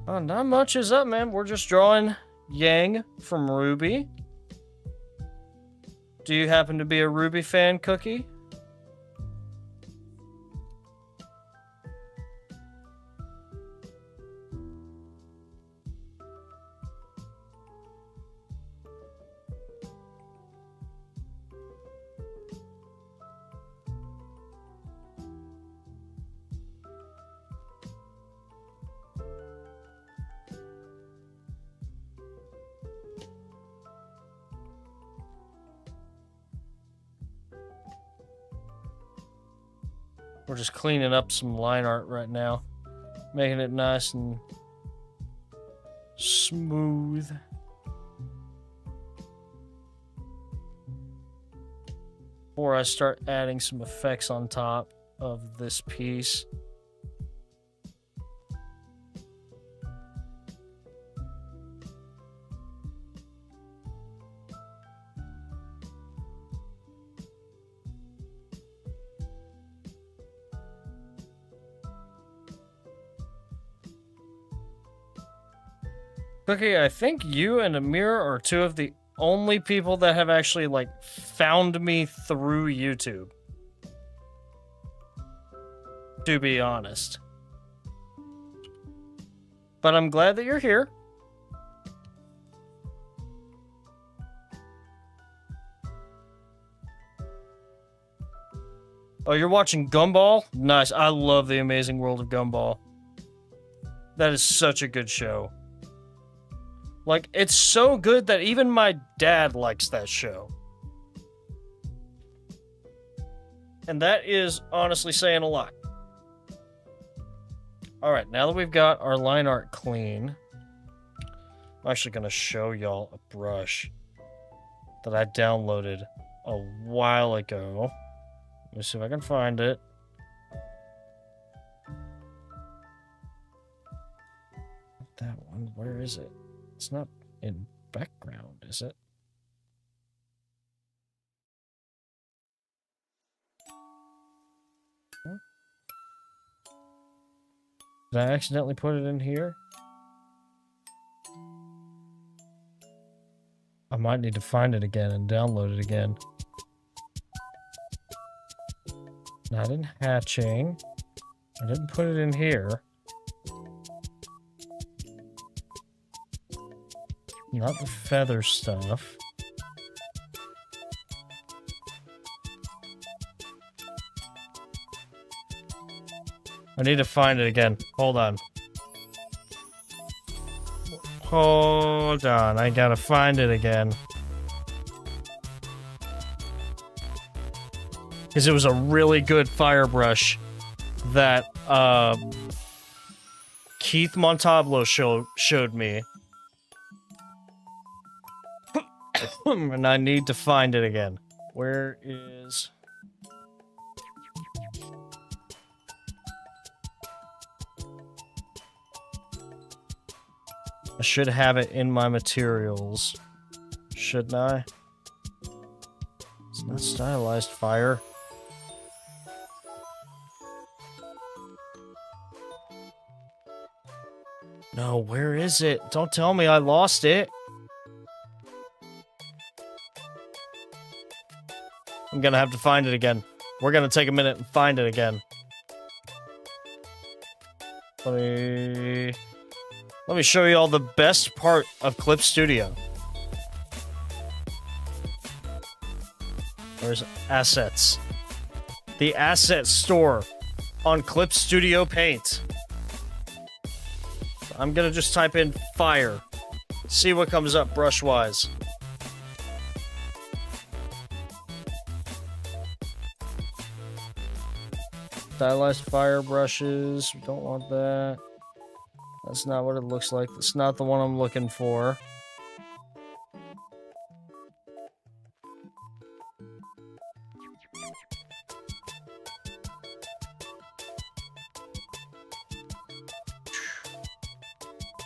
Oh, not much is up, man. We're just drawing Yang from RWBY. Do you happen to be a RWBY fan, Cookie? We're just cleaning up some line art right now, making it nice and smooth. Before I start adding some effects on top of this piece. Cookie, I think you and Amir are two of the only people that have actually, like, found me through YouTube. To be honest. But I'm glad that you're here. Oh, you're watching Gumball? Nice. I love The Amazing World of Gumball. That is such a good show. Like, it's so good that even my dad likes that show. And that is honestly saying a lot. Alright, now that we've got our line art clean, I'm actually going to show y'all a brush that I downloaded a while ago. Let me see if I can find it. That one, where is it? It's not in background, is it? Did I accidentally put it in here? I might need to find it again and download it again. Not in hatching. I didn't put it in here. Not the feather stuff. I need to find it again. Hold on. Hold on. I gotta find it again. Because it was a really good fire brush that Keith Montalvo showed me. And I need to find it again. Where is... I should have it in my materials. Shouldn't I? It's not stylized fire. No, where is it? Don't tell me I lost it. I'm gonna have to find it again. We're gonna take a minute and find it again. Let me show you all the best part of Clip Studio. Where's assets? The asset store on Clip Studio Paint. I'm gonna just type in fire. See what comes up brush-wise. Stylized fire brushes. We don't want that. That's not what it looks like. That's not the one I'm looking for.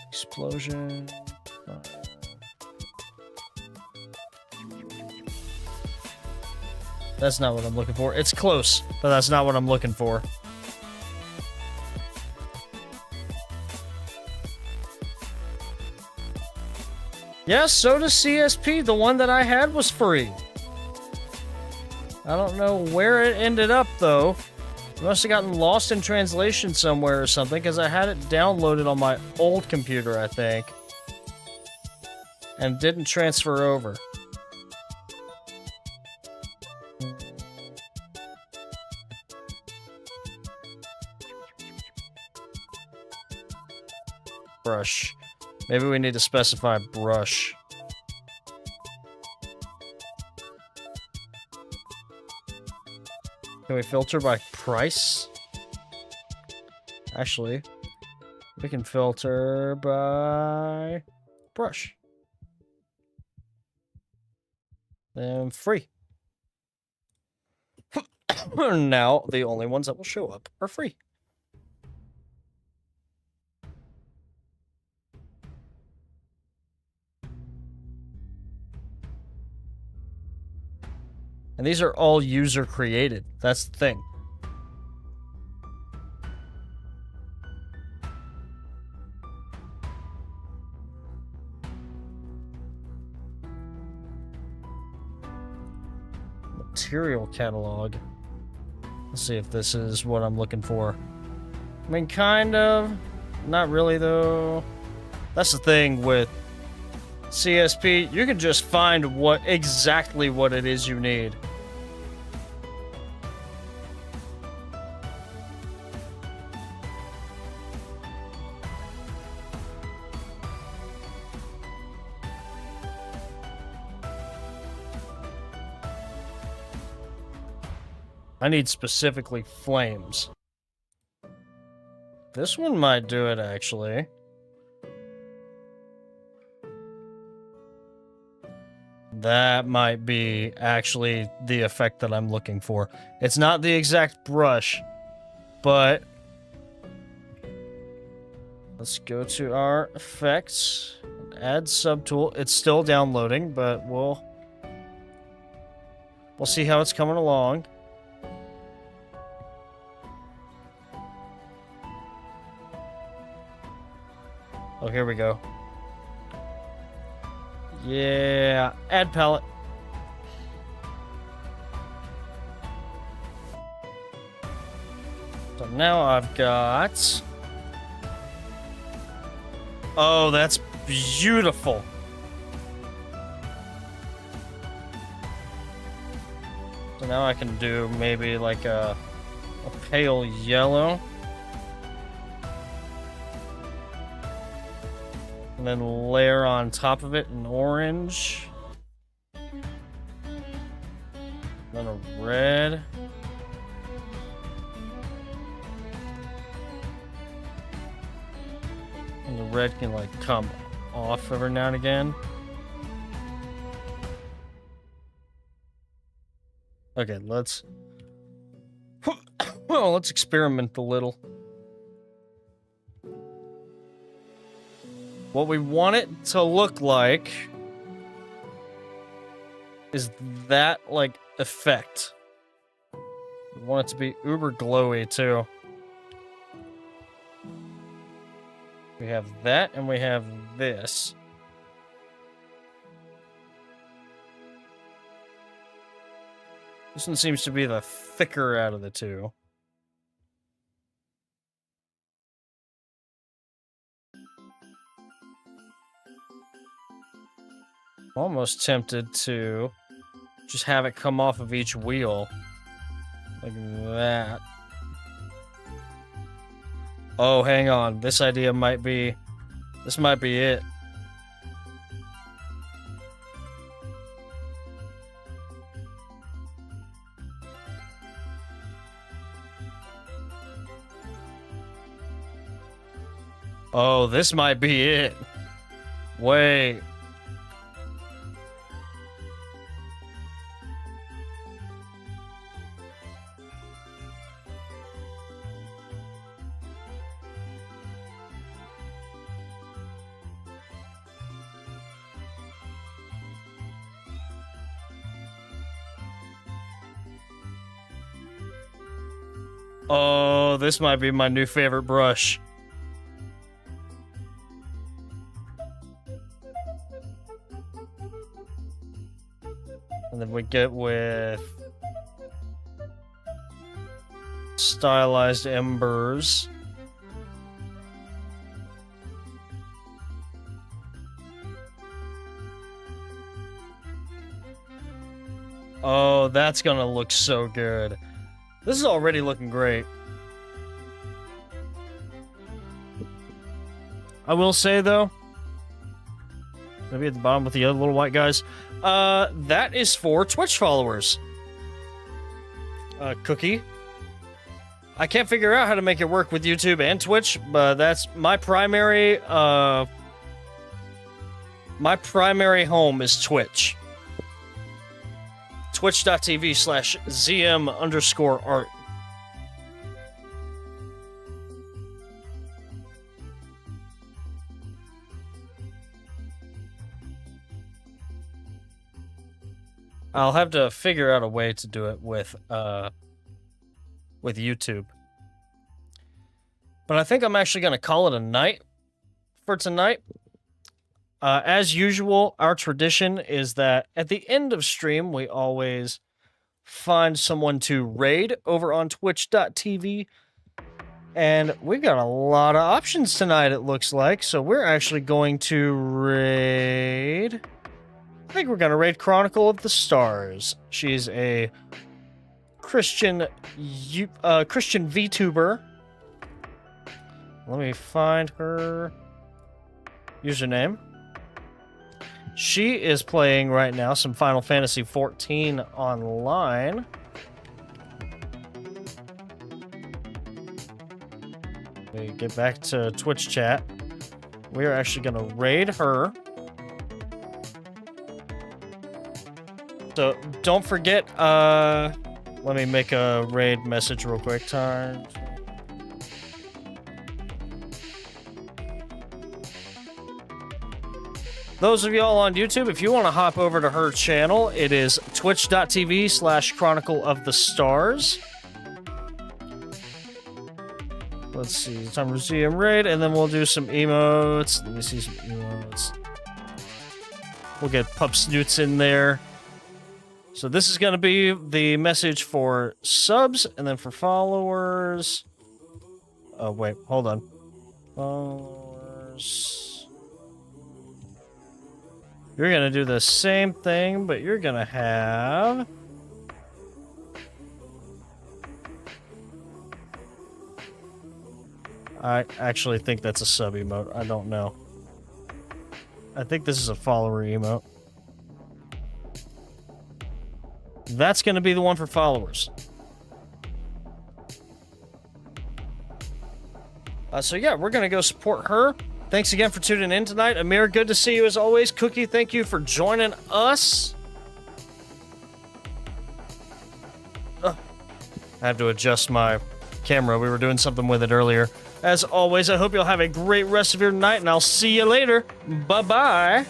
Explosion. That's not what I'm looking for. It's close, but that's not what I'm looking for. Yeah, so does CSP. The one that I had was free. I don't know where it ended up, though. It must have gotten lost in translation somewhere or something, because I had it downloaded on my old computer, I think. And didn't transfer over. Brush. Maybe we need to specify brush. Can we filter by price? Actually, we can filter by brush. Then free. Now, the only ones that will show up are free. And these are all user created. That's the thing. Material catalog. Let's see if this is what I'm looking for. I mean, kind of. Not really, though. That's the thing with CSP. You can just find exactly what it is you need. I need specifically flames. This one might do it, actually. That might be actually the effect that I'm looking for. It's not the exact brush, but let's go to our effects, add subtool. It's still downloading, but we'll see how it's coming along. Oh, here we go. Yeah, add palette. So now I've got... Oh, that's beautiful. So now I can do maybe like a pale yellow. And then layer on top of it an orange. Then a red. And the red can like come off every now and again. Okay, let's well, let's experiment a little. What we want it to look like is that, like, effect. We want it to be uber glowy, too. We have that, and we have this. This one seems to be the thicker out of the two. Almost tempted to just have it come off of each wheel. Like that. Oh, hang on. This idea might be... This might be it. Oh, this might be it. Wait. Oh, this might be my new favorite brush. And then we get with stylized embers. Oh, that's gonna look so good. This is already looking great. I will say, though, maybe at the bottom with the other little white guys, that is for Twitch followers. Cookie. I can't figure out how to make it work with YouTube and Twitch, but that's my primary home is Twitch. Twitch.tv/ZM_art. I'll have to figure out a way to do it with YouTube. But I think I'm actually going to call it a night for tonight. As usual, our tradition is that at the end of stream, we always find someone to raid over on twitch.tv. And we've got a lot of options tonight, it looks like. So we're actually going to raid... I think we're going to raid Chronicle of the Stars. She's a Christian VTuber. Let me find her username. She is playing right now some Final Fantasy XIV online. We get back to Twitch chat. We are actually going to raid her. So don't forget, let me make a raid message real quick. Time. Those of y'all on YouTube, if you want to hop over to her channel, it is twitch.tv/Chronicle of the Stars. Let's see, time to museum raid, and then we'll do some emotes. Let me see some emotes. We'll get Pup Snoots in there. So this is going to be the message for subs, and then for followers... Oh, wait, hold on. Followers... You're going to do the same thing, but you're going to have... I actually think that's a sub emote. I don't know. I think this is a follower emote. That's going to be the one for followers. So yeah, we're going to go support her. Thanks again for tuning in tonight. Amir, good to see you as always. Cookie, thank you for joining us. I have to adjust my camera. We were doing something with it earlier. As always, I hope you'll have a great rest of your night, and I'll see you later. Bye-bye.